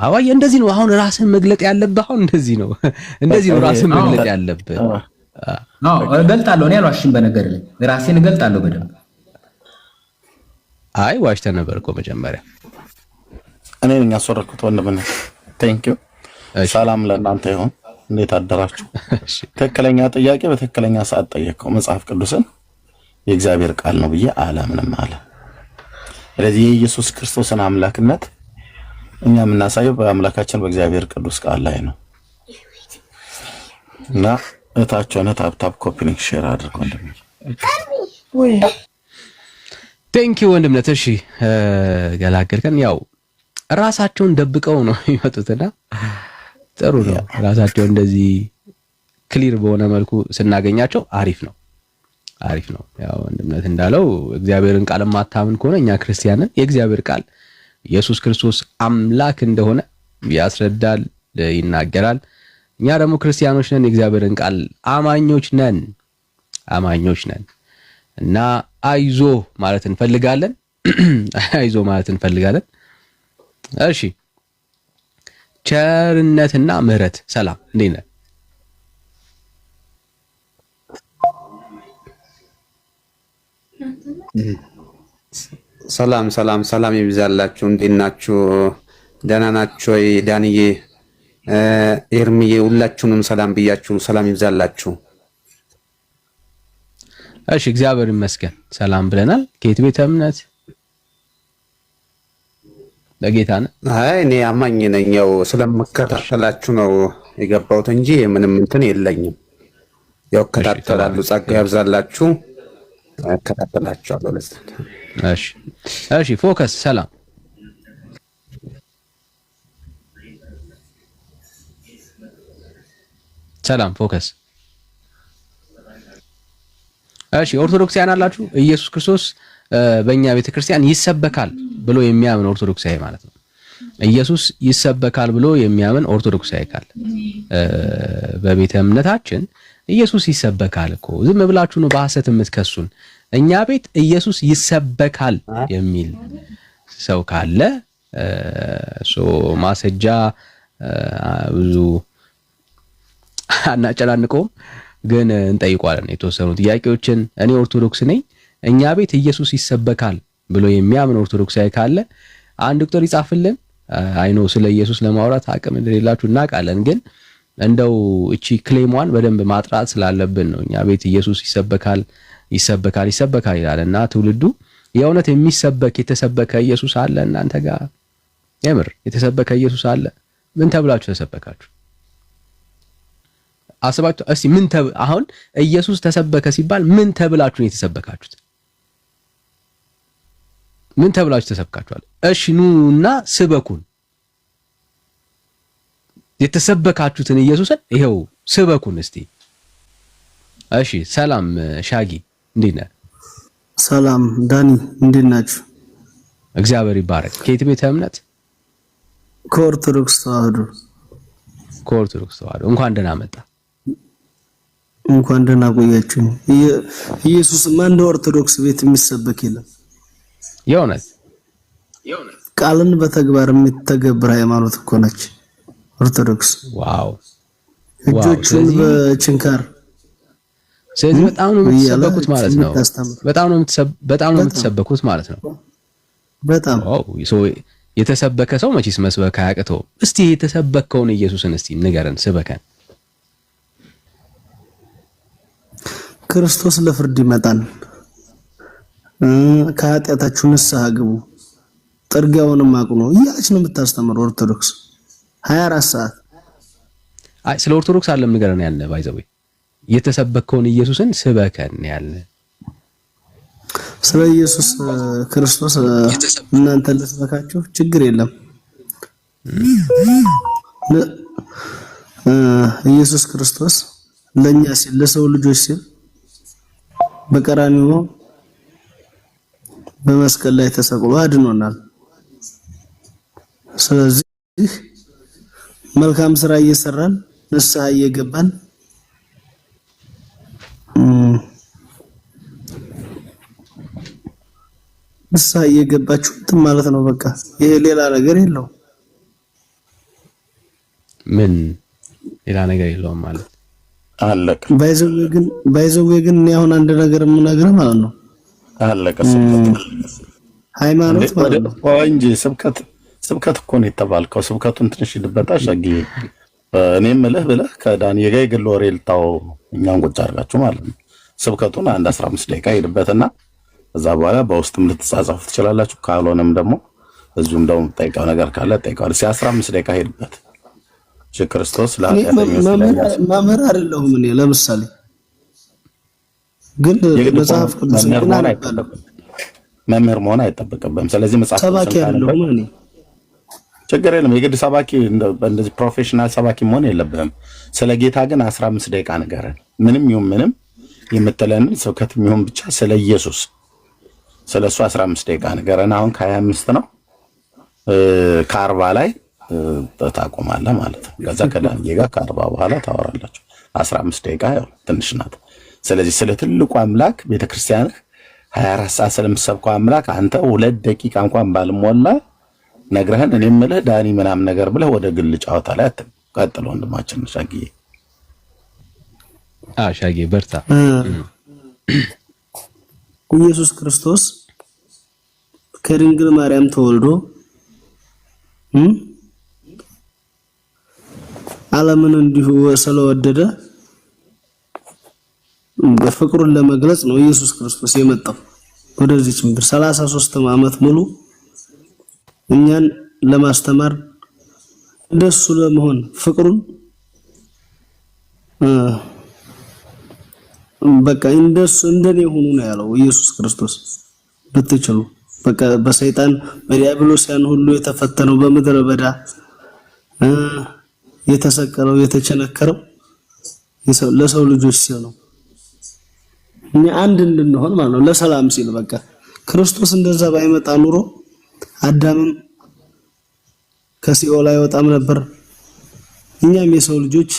አዋይ እንደዚህ ነው አሁን ራስን መግለጥ ያለብህ አሁን እንደዚህ ነው ራስን መግለጥ ያለብህ እገልጣለሁ እኔ አልዋሽም በነገር ላይ ራሴን እገልጣለሁ በደንብ አይ ዋሽተህ ነበር እኮ መጀመሪያ እኔ ነኝ ያስወረድኩት ወንድምና ቴንክ ዩ ሰላም ለእናንተ ይሁን እንዴት አደራችሁ ትክክለኛ ጥያቄ በትክክለኛ ሰዓት ጠየቀው መጽሐፍ ቅዱስን የእግዚአብሔር ቃል ነው ብዬ አላምንም አለ ስለዚህ የኢየሱስ ክርስቶስን አምላክነት እኛ የምናሳየው በአምላካችን በእግዚአብሔር ቅዱስ ቃል ላይ ነው እና እታቸውና ታፕ ኮፒ ሊንክ ሼር አድርጉ ወይ ቴንክ ዩ ወንድምነት እሺ ገላገልከን ያው ራሳቸውን ደብቀው ነው የሚመጡትና ጥሩ ነው ራሳቸው እንደዚህ ክሊር በሆነ መልኩ ስናገኛቸው አሪፍ ነው ያው ወንድምነት እንዳለው እግዚአብሔርን ቃል ማታምን ከሆነ እኛ ክርስቲያንን የእግዚአብሔር ቃል ኢየሱስ ክርስቶስ አምላክ እንደሆነ ያስረዳል ይናገራል እኛ ደግሞ ክርስቲያኖች ነን የእግዚአብሔርን ቃል አማኞች ነን እና አይዞ ማለት እንፈልጋለን እሺ ቸርነትና ምህረት ሰላም እንዴት ነህ ሰላም ይብዛላችሁ እንዴት ናችሁ ደህና ናችሁ ወይ ዳንዬ ኤርሚዬ ሁላችሁንም ሰላም ብያችሁ ሰላም ይብዛላችሁ እሺ እግዚአብሔር ይመስገን ሰላም ብለናል ከየት ቤተ እምነት ለጌታ ነው አይ እኔ አማኝ ነኝ ያው ስለምከታተላችሁ ነው የገባሁት እንጂ ምንም እንትን የለኝም ያው ከታተላሉ ጸጋ ያብዛላችሁ ከታተላችኋለሁ እሺ ፎከስ ሰላም ፎከስ እሺ ኦርቶዶክሳውያን አላችሁ ኢየሱስ ክርስቶስ በእኛ ቤተክርስቲያን ይሰበካል ብሎ የሚያምን ኦርቶዶክሳዊ ማለት ነው ኢየሱስ ይሰበካል ብሎ የሚያምን ኦርቶዶክሳዊ ካለ በቤተ እምነታችን ኢየሱስ ይሰበካል እኮ ዝም ብላችሁ ነው በሐሰት የምትከሱን እኛ ቤት ኢየሱስ ይሰበካል የሚል ሰው ካለ ማስረጃ ብዙ አናጨላንቀውም ግን እንጠይቋለን የተወሰኑ ጥያቄዎችን እኔ ኦርቶዶክስ ነኝ እኛ ቤት ኢየሱስ ይሰበካል ብሎ የሚያምን ኦርቶዶክሳዊ ካለ አንድ ቁጥር ይጻፍልን አይኖ ስለ ኢየሱስ ለማውራት አቅም እንደሌላችሁ እናውቃለን ግን እንደው እቺ ክሌሟን በደንብ ማጥራት ስላለብን ነው እኛ ቤት ኢየሱስ ይሰበካል ይላልና ትውልዱ የእውነት የሚሰበክ የተሰበከ ኢየሱስ አለ እናንተ ጋር የምር የተሰበከ ኢየሱስ አለ ምን ተብላችሁ ተሰበካችሁ አስባችሁ እስቲ አሁን ኢየሱስ ተሰበከ ሲባል ምን ተብላችሁ ነው የተሰበካችሁት ምን ተብላችሁ ተሰብካችኋል እሺ ኑና ስበኩን የተሰበካችሁትን ኢየሱስን ይሄው ስበኩን እስቲ እሺ ሰላም ሻጊ እንዴት ነህ ሰላም ዳኒ እንዴት ናችሁ እግዚአብሔር ይባረክ ከየት ቤተ እምነት ከኦርቶዶክስ ተዋህዶ እንኳን ደህና መጣ እንኳን ደህና ቆያችሁ ኢየሱስ ማን እንደ ኦርቶዶክስ ቤት የሚሰበክ የለም የእውነት ቃልን በተግባር የሚተገብር ሃይማኖት እኮ ነች ኦርቶዶክስ ዋው እጆቹን በችንካር ስለዚህ በጣም ነው የምትሰበኩት ማለት ነው በጣም ነው የምትሰበኩት ማለት ነው በጣም የተሰበከ ሰው መቼስ መስበክ አያቅተው እስቲ የተሰበከውን ኢየሱስን እስቲ ንገረን ስበከን ክርስቶስ ለፍርድ ይመጣል ከኃጢአታችሁ ንስሐ ግቡ ጥርጊያውንም አቅኑ እያለች ነው የምታስተምረው ኦርቶዶክስ 24 ሰዓት አይ ስለ ኦርቶዶክስ አለም ንገረን ያለ ባይዘው የተሰበከውን ኢየሱስን ስበከን ያለ ስለ ኢየሱስ ክርስቶስ እናንተ ለስበካችሁ ችግር የለም ኢየሱስ ክርስቶስ ለኛ ሲል ለሰው ልጆች ሲል በቀራንዮ በመስቀል ላይ ተሰቅሎ አድኖናል ስለዚህ መልካም ስራ እየሰራን ንስሐ እየገባን ንስሐ እየገባችሁ ማለት ነው በቃ ይሄ ሌላ ነገር የለው ምን ሌላ ነገር የለውም ማለት አለቀ። ባይዘው ግን እኔ አሁን አንድ ነገር የምነግርህ ማለት ነው አለቀ። ሃይማኖት ማለት ነው እንጂ ስብከት እኮ ነው የተባልከው። ስብከቱን ትንሽ ይልበጣ ሻጊ እኔም ብለህ ከዳንኤል ጋር የግል ወሬ ልታው እኛን ቁጭ አድርጋችሁ ማለት ነው። ስብከቱን አንድ 15 ደቂቃ ሄድበትና ከዛ በኋላ በውስጥም ልትጻጻፉ ትችላላችሁ። ካልሆነም ደግሞ እዚሁም ደግሞ ጠይቃው ነገር ካለ ጠይቃው። 15 ደቂቃ ሄድበት። ክርስቶስ ለኃጢአተኞች መምህር አይደለሁም እኔ ለምሳሌ ግን መጽሐፍ ቅዱስ መምህር መሆን አይጠበቅብህም። ስለዚህ መጽሐፍ ሰባኪ አይደለሁም እኔ ችግር የለም። የግድ ሰባኪ እንደዚህ ፕሮፌሽናል ሰባኪ መሆን የለብህም። ስለ ጌታ ግን 15 ደቂቃ ንገረን። ምንም ይሁን ምንም የምትለንን ስብከትም ይሁን ብቻ ስለ ኢየሱስ ስለሱ 15 ደቂቃ ንገረን። አሁን ከ25 ነው ከ40 ላይ ታቆማለህ ማለት ነው። ከዛ ከዳንኤል ጋር ከ40 በኋላ ታወራላችሁ። 15 ደቂቃ ያው ትንሽ ናት። ስለዚህ ስለ ትልቁ አምላክ ቤተክርስቲያንህ 24 ሰዓት ስለምትሰብከው አምላክ አንተ 2 ደቂቃ እንኳን ባልሞላ ነግረህን እኔ የምልህ ዳኒ ምናምን ነገር ብለህ ወደ ግል ጨዋታ ላይ አትቀጥል። ወንድማችን ሻጊዬ ሻጊዬ በርታ። ኢየሱስ ክርስቶስ ከድንግል ማርያም ተወልዶ ዓለምን እንዲሁ ስለወደደ በፍቅሩን ለመግለጽ ነው ኢየሱስ ክርስቶስ የመጣው ወደዚህ ምድር 33 ዓመት ሙሉ እኛን ለማስተማር እንደሱ ለመሆን ፍቅሩን በቃ እንደሱ እንደኔ ሆኑ ነው ያለው ኢየሱስ ክርስቶስ። ብትችሉ በቃ በሰይጣን በዲያብሎስ ያን ሁሉ የተፈተነው በምድረ በዳ የተሰቀለው የተቸነከረው ለሰው ልጆች ሲል ነው። እኛ አንድ እንድንሆን ማለት ነው ለሰላም ሲል በቃ ክርስቶስ እንደዛ ባይመጣ ኑሮ አዳምም ከሲኦል አይወጣም ነበር። እኛም የሰው ልጆች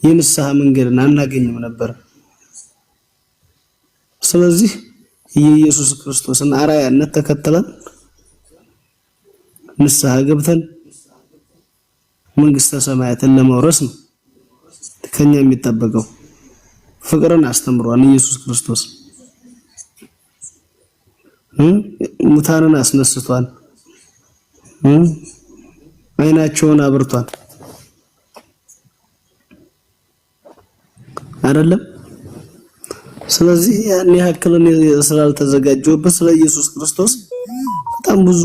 የንስሐ መንገድን አናገኝም ነበር። ስለዚህ የኢየሱስ ክርስቶስን አርአያነት ተከትለን ንስሐ ገብተን መንግስተ ሰማያትን ለመውረስ ነው ከኛ የሚጠበቀው። ፍቅርን አስተምሯል ኢየሱስ ክርስቶስ። ሙታንን አስነስቷል። አይናቸውን አብርቷል አይደለም። ስለዚህ ያን ያክልን ስላልተዘጋጀሁበት ስለ ኢየሱስ ክርስቶስ በጣም ብዙ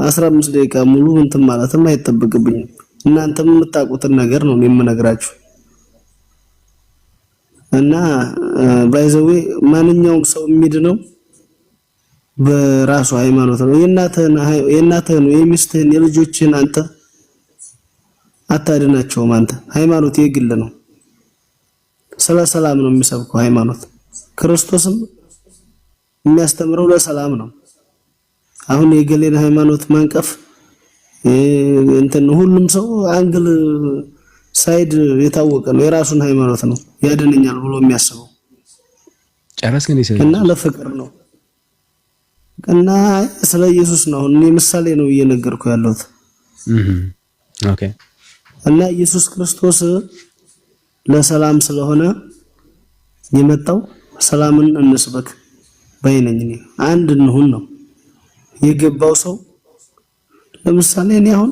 15 ደቂቃ ሙሉ እንትን ማለትም አይጠበቅብኝም። እናንተም የምታውቁትን ነገር ነው የምነግራችሁ። እና ባይዘዌ ማንኛውም ሰው የሚድነው በራሱ ሃይማኖት ነው። የእናትህን የሚስትህን የልጆችህን አንተ አታድናቸውም። አንተ ሃይማኖት የግል ነው። ስለ ሰላም ነው የሚሰብከው ሃይማኖት። ክርስቶስም የሚያስተምረው ለሰላም ነው። አሁን የገሌን ሃይማኖት ማንቀፍ እንትን ሁሉም ሰው አንግል ሳይድ የታወቀ ነው። የራሱን ሃይማኖት ነው ያድነኛል ብሎ የሚያስበው እና ለፍቅር ነው እና ስለ ኢየሱስ ነው እኔ ምሳሌ ነው እየነገርኩ ያለሁት። ኦኬ። እና ኢየሱስ ክርስቶስ ለሰላም ስለሆነ የመጣው ሰላምን እንስበክ በይነኝ አንድ እንሁን ነው የገባው ሰው። ለምሳሌ እኔ አሁን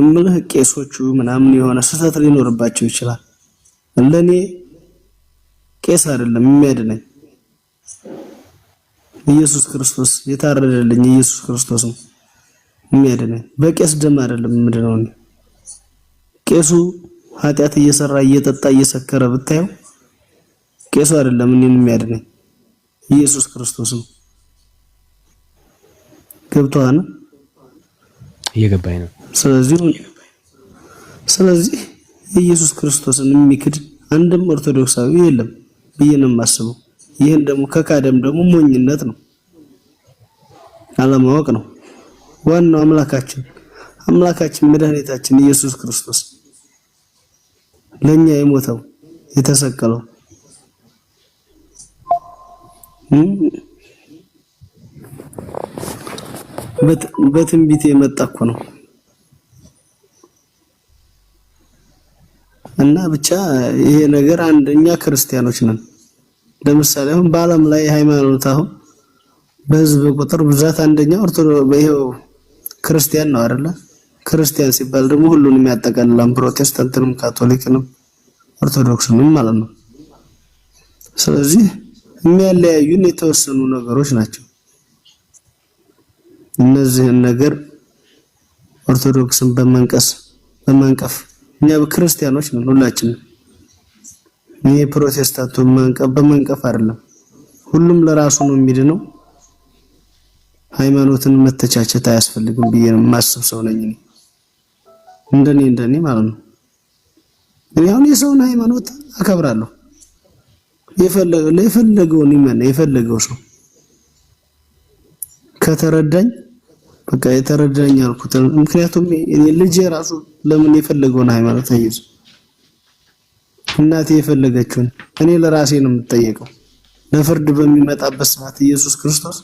ምልህ ቄሶቹ ምናምን የሆነ ስህተት ሊኖርባቸው ይችላል። ለኔ ቄስ አይደለም የሚያድነኝ ኢየሱስ ክርስቶስ የታረደልኝ ኢየሱስ ክርስቶስ ነው የሚያድነኝ። በቄስ ደም አይደለም ምንድነው? ቄሱ ኃጢአት እየሰራ እየጠጣ እየሰከረ ብታየው ቄሱ አይደለም እኔን የሚያድነኝ ኢየሱስ ክርስቶስ ነው። ገብቶሃል? እየገባኝ ነው። ስለዚህ ኢየሱስ ክርስቶስን የሚክድ አንድም ኦርቶዶክሳዊ የለም ብዬ ነው የማስበው። ይሄን ደግሞ ከካደም ደግሞ ሞኝነት ነው፣ አለማወቅ ነው። ዋናው አምላካችን መድኃኒታችን ኢየሱስ ክርስቶስ ለኛ የሞተው የተሰቀለው በትንቢት የመጣ እኮ ነው። እና ብቻ ይሄ ነገር አንደኛ ክርስቲያኖች ነን። ለምሳሌ አሁን በዓለም ላይ ሃይማኖት አሁን በህዝብ ቁጥር ብዛት አንደኛ ይሄው ክርስቲያን ነው አይደለ? ክርስቲያን ሲባል ደግሞ ሁሉንም ያጠቃልላል፣ ፕሮቴስታንትንም፣ ካቶሊክንም፣ ኦርቶዶክስንም ማለት ነው። ስለዚህ የሚያለያዩን የተወሰኑ ነገሮች ናቸው። እነዚህን ነገር ኦርቶዶክስን በመንቀፍ እኛ ክርስቲያኖች ነን ሁላችንም። ይሄ ፕሮቴስታንቱን በመንቀፍ አይደለም። ሁሉም ለራሱ ነው የሚድነው። ሃይማኖትን መተቻቸት አያስፈልግም ብዬ የማስብ ሰው ነኝ እኔ። እንደኔ ማለት ነው። እኔ አሁን የሰውን ሃይማኖት አከብራለሁ። የፈለገውን ይመን የፈለገው ሰው ከተረዳኝ በቃ የተረዳኝ አልኩት። ምክንያቱም እኔ ልጄ ራሱ ለምን የፈለገውን ሃይማኖት አይይዝ? እናቴ የፈለገችውን እኔ ለራሴ ነው የምጠየቀው። ለፍርድ በሚመጣበት ሰዓት ኢየሱስ ክርስቶስ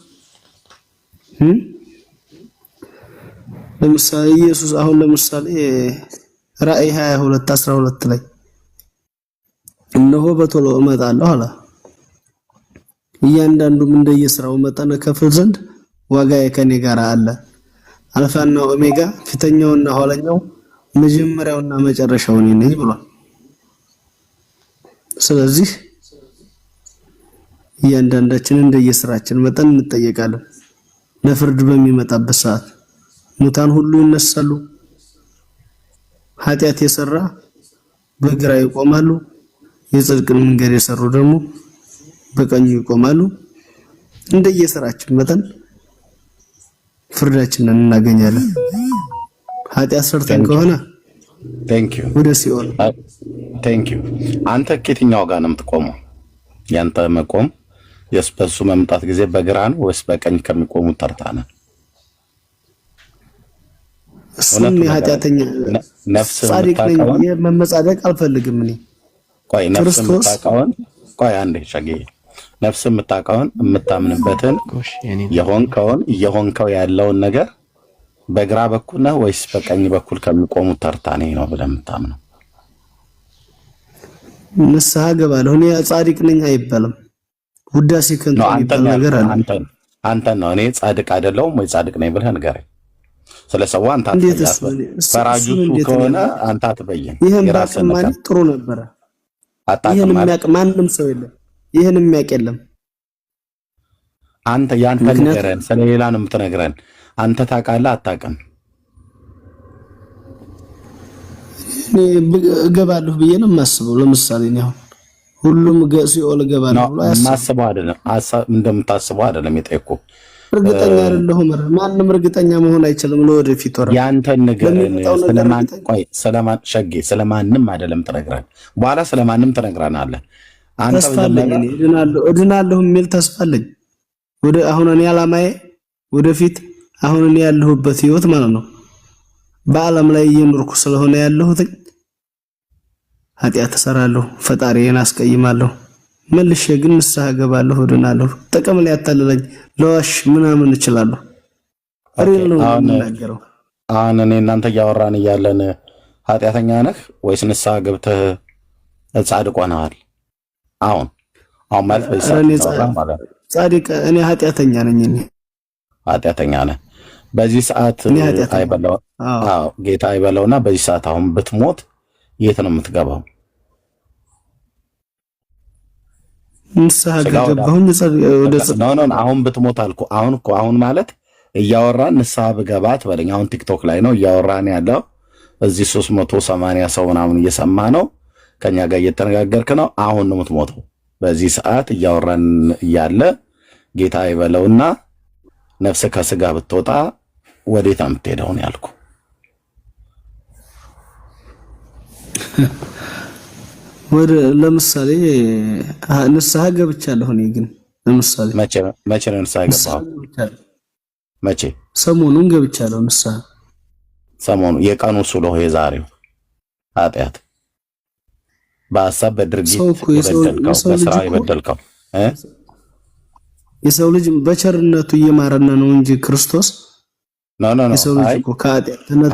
ለምሳሌ ኢየሱስ አሁን ለምሳሌ ራእይ 22:12 ላይ እነሆ በቶሎ እመጣለሁ አለ። እያንዳንዱም እንደየሥራው መጠን ከፍል ዘንድ ዋጋዬ ከኔ ጋር አለ። አልፋና ኦሜጋ ፊተኛውና ኋለኛው መጀመሪያውና መጨረሻው እኔ ነኝ ብሏል። ስለዚህ እያንዳንዳችን እንደየሥራችን መጠን እንጠየቃለን። ለፍርድ በሚመጣበት ሰዓት ሙታን ሁሉ ይነሳሉ። ኃጢአት የሰራ በግራ ይቆማሉ፣ የጽድቅን መንገድ የሰሩ ደግሞ በቀኙ ይቆማሉ። እንደየሥራችን መጠን ፍርዳችንን እናገኛለን። ኃጢአት ሰርተን ከሆነ ወደ ሲኦል። አንተ ከየትኛው ጋር ነው የምትቆመው? ያንተ መቆም የስበሱ መምጣት ጊዜ በግራ ነው ወይስ በቀኝ ከሚቆሙ ተርታ ነው? እሱም የኃጢአተኛ ነፍስ ጻድቅ ነኝ መመጻደቅ አልፈልግም እኔ። ቆይ ነፍስ የምታውቀውን ቆይ አንዴ ሸጌ ነፍስ የምታውቀውን የምታምንበትን የሆንከው ያለውን ነገር በግራ በኩል ነው ወይስ በቀኝ በኩል ከሚቆሙ ተርታ ነው ብለህ የምታምነው? ንስሐ ገባለሁ እኔ ጻድቅ ነኝ አይባልም። ውዳሴ ከንቱ የሚባል ነገር አለ። አንተ ነው እኔ ጻድቅ አይደለሁም ወይ ጻድቅ ነኝ ብለህ ንገረኝ። ስለሰው አንተ ፈራጁ ከሆነ አንተ አትበይን። የራስህ ማለት ጥሩ ነበር። ይሄን የሚያውቅ ማንም ሰው የለም። ይሄን የሚያውቅ የለም። አንተ ያንተ ንገረን፣ ስለሌላ ነው የምትነግረን። አንተ ታውቃለህ አታውቅም? እኔ እገባለሁ ብዬ ነው የማስበው። ለምሳሌ ነው ሁሉም ሲኦል እገባለሁ ብሎ ማስበው አይደለም፣ እንደምታስበው አይደለም የጠየኩህ። እርግጠኛ አይደለሁም። ማንም እርግጠኛ መሆን አይችልም። ለወደፊት ወራ ያንተን ንገረን። ስለማን ሸጌ ስለማንም አይደለም ትነግረን። በኋላ ስለማንም ትነግረናለህ። አንተ ተስፋ አለኝ እድናለሁ የሚል ተስፋ አለኝ። አሁን እኔ አላማዬ ወደፊት አሁን እኔ ያለሁበት ህይወት ማለት ነው በዓለም ላይ እየኖርኩ ስለሆነ ያለሁት ኃጢአት እሰራለሁ፣ ፈጣሪዬን አስቀይማለሁ። መልሼ ግን ንስሐ ገባለሁ፣ እድናለሁ። ጥቅም ላይ ያታለለኝ ለዋሽ ምናምን እችላለሁ። አሪል ነው የምናገረው። አሁን እኔ እናንተ እያወራን እያለን ኃጢአተኛ ነህ ወይስ ንስሐ ገብተህ ጻድቅ ሆነሃል? አሁን ማለት ጻድቅ እኔ ኃጢአተኛ ነኝ። እኔ ኃጢአተኛ ነህ። በዚህ ሰዓት አይበለው ጌታ አይበለውና በዚህ ሰዓት አሁን ብትሞት የት ነው የምትገባው? ንስሐ ገባሁኝ አሁን ብትሞት አልኩ። አሁን ማለት እያወራን ንስሐ ብገባ ትበለኝ። አሁን ቲክቶክ ላይ ነው እያወራን ያለው። እዚህ 380 ሰው ምናምን እየሰማ ነው፣ ከኛ ጋር እየተነጋገርክ ነው። አሁን ነው የምትሞተው። በዚህ ሰዓት እያወራን እያለ ጌታ ይበለውና ነፍስ ከስጋ ብትወጣ ወዴት ነው የምትሄደው ነው ያልኩ። ወደ ለምሳሌ ንስሐ ገብቻለሁ። እኔ ግን ለምሳሌ መቼ ነው ንስሐ ገባው? መቼ? ሰሞኑን ገብቻለሁ ንስሐ። ሰሞኑ የቀኑ ስሎ የዛሬው ኃጢአት በሐሳብ በድርጊት የበደልከው በስራ የበደልከው የሰው ልጅ በቸርነቱ እየማረነ ነው እንጂ ክርስቶስ የሰው ልጅ እኮ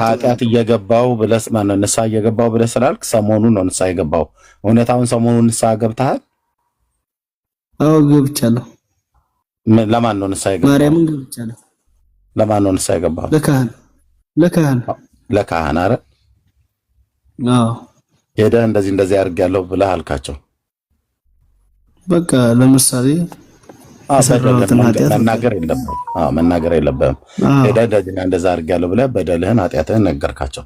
ኃጢአት እየገባው ብለህ ማነው ንስሐ እየገባው ብለህ ስላልክ ሰሞኑን ነው ንስሐ የገባው። እውነታውን ሰሞኑን ንስሐ ገብተሃል? አዎ ገብቻለሁ። ለማን ነው ንስሐ የገባው? ማርያምን ገብቻለሁ። ለማን ነው ንስሐ የገባው? ለካህን አረ አዎ ሄደህ እንደዚህ አድርጌያለሁ ብለህ አልካቸው? በቃ ለምሳሌ መናገር የለብህም። ሄደህ እንደዛ አድርጌያለሁ ብለህ በደልህን ኃጢአትህን ነገርካቸው።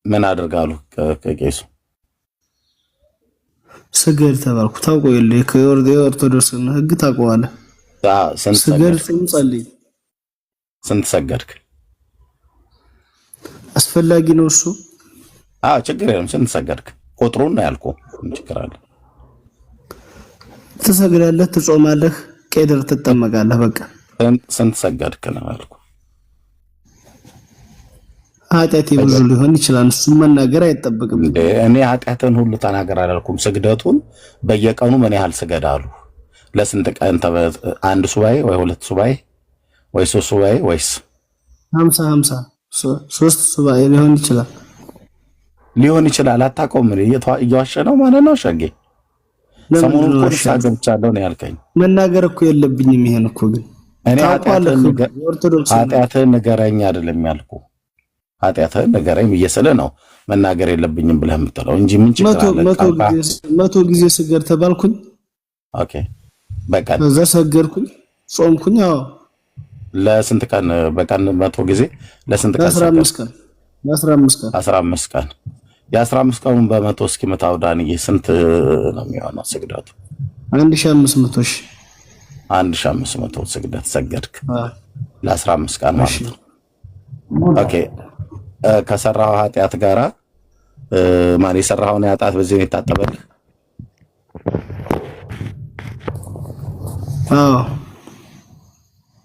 ምን አድርጋሉ? ከቄሱ ስገድ ተባልኩ። ታውቀው የለ የኦርቶዶክስ ሕግ ታውቀዋለህ? ስገድ፣ ጸልይ። ስንት ሰገድክ? አስፈላጊ ነው እሱ። ችግር የለም። ስንት ሰገድክ? ቁጥሩን ነው ያልኩህ። ምን ችግር አለ? ትሰግዳለህ፣ ትጾማለህ፣ ቄደር ትጠመቃለህ። በቃ ስንት ሰገድክ ነው ያልኩህ። ኃጢአቴ ብዙ ሊሆን ይችላል። እሱን መናገር አይጠበቅም። እኔ ኃጢአትን ሁሉ ተናገር አላልኩም። ስግደቱን በየቀኑ ምን ያህል ስገድ አሉ? ለስንት ቀን? አንድ ሱባኤ ወይ 2 ሱባኤ ወይ 3 ሱባኤ ወይስ 50 3 ሱባኤ ሊሆን ይችላል። አታውቀውም። እየዋሸ ነው ማለት ነው። ሸጌ ሰሞኑን እኮ ንስሐ ገብቻለሁ ነው ያልከኝ። መናገር እኮ የለብኝም። ይሄን እኮ ግን እኔ ኃጢአትህን ንገረኝ አይደለም ያልኩህ። ኃጢአትህን ንገረኝ ብዬ ስልህ ነው መናገር የለብኝም ብለህ የምትለው እንጂ ምን ችግር አለ? መቶ ጊዜ ስገድ ተባልኩኝ። ኦኬ በቀን እዛ ሰገድኩኝ፣ ጾምኩኝ። አዎ ለስንት ቀን? በቀን 100 ጊዜ ለስንት ቀን? 15 ቀን። 15 ቀን። የ15 ቀኑን በመቶ እስኪ መታው ዳንዬ፣ ስንት ነው የሚሆነው ስግደቱ? 1500 ስግደት ሰገድክ ለ15 ቀን ማለት ነው። ኦኬ ከሰራው ኃጢአት ጋራ ማን የሰራውን ኃጢአት በዚህ ነው የታጠበልህ?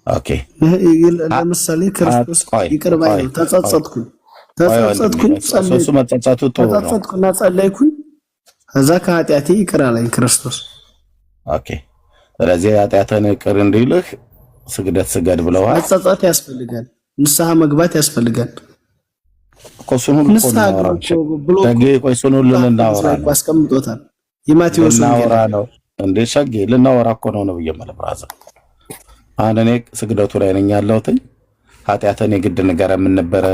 ኦኬ ለምሳሌ ክርስቶስ ይቅር ባይ ነው። ተጸጸትኩኝ፣ እሱ መጸጸቱ ጥሩ ነው። ተጸጸትኩና ጸለይኩኝ፣ ከዛ ከኃጢአቴ ይቅር አለኝ ክርስቶስ። ኦኬ ስለዚህ ኃጢአትህን ይቅር እንዲልህ ስግደት ስገድ ብለዋል። መጸጸት ያስፈልጋል፣ ንስሐ መግባት ያስፈልጋል። እሱን ሁሉ አስቀምጦታል። የማቴዎስ ልናወራ ነው እንዴ ሸጌ? ልናወራ እኮ ነው ብዬ መለብራዘ አንድ እኔ ስግደቱ ላይ ነኝ ያለሁት። ኃጢአትን የግድ ንገረን ምን ነበረ?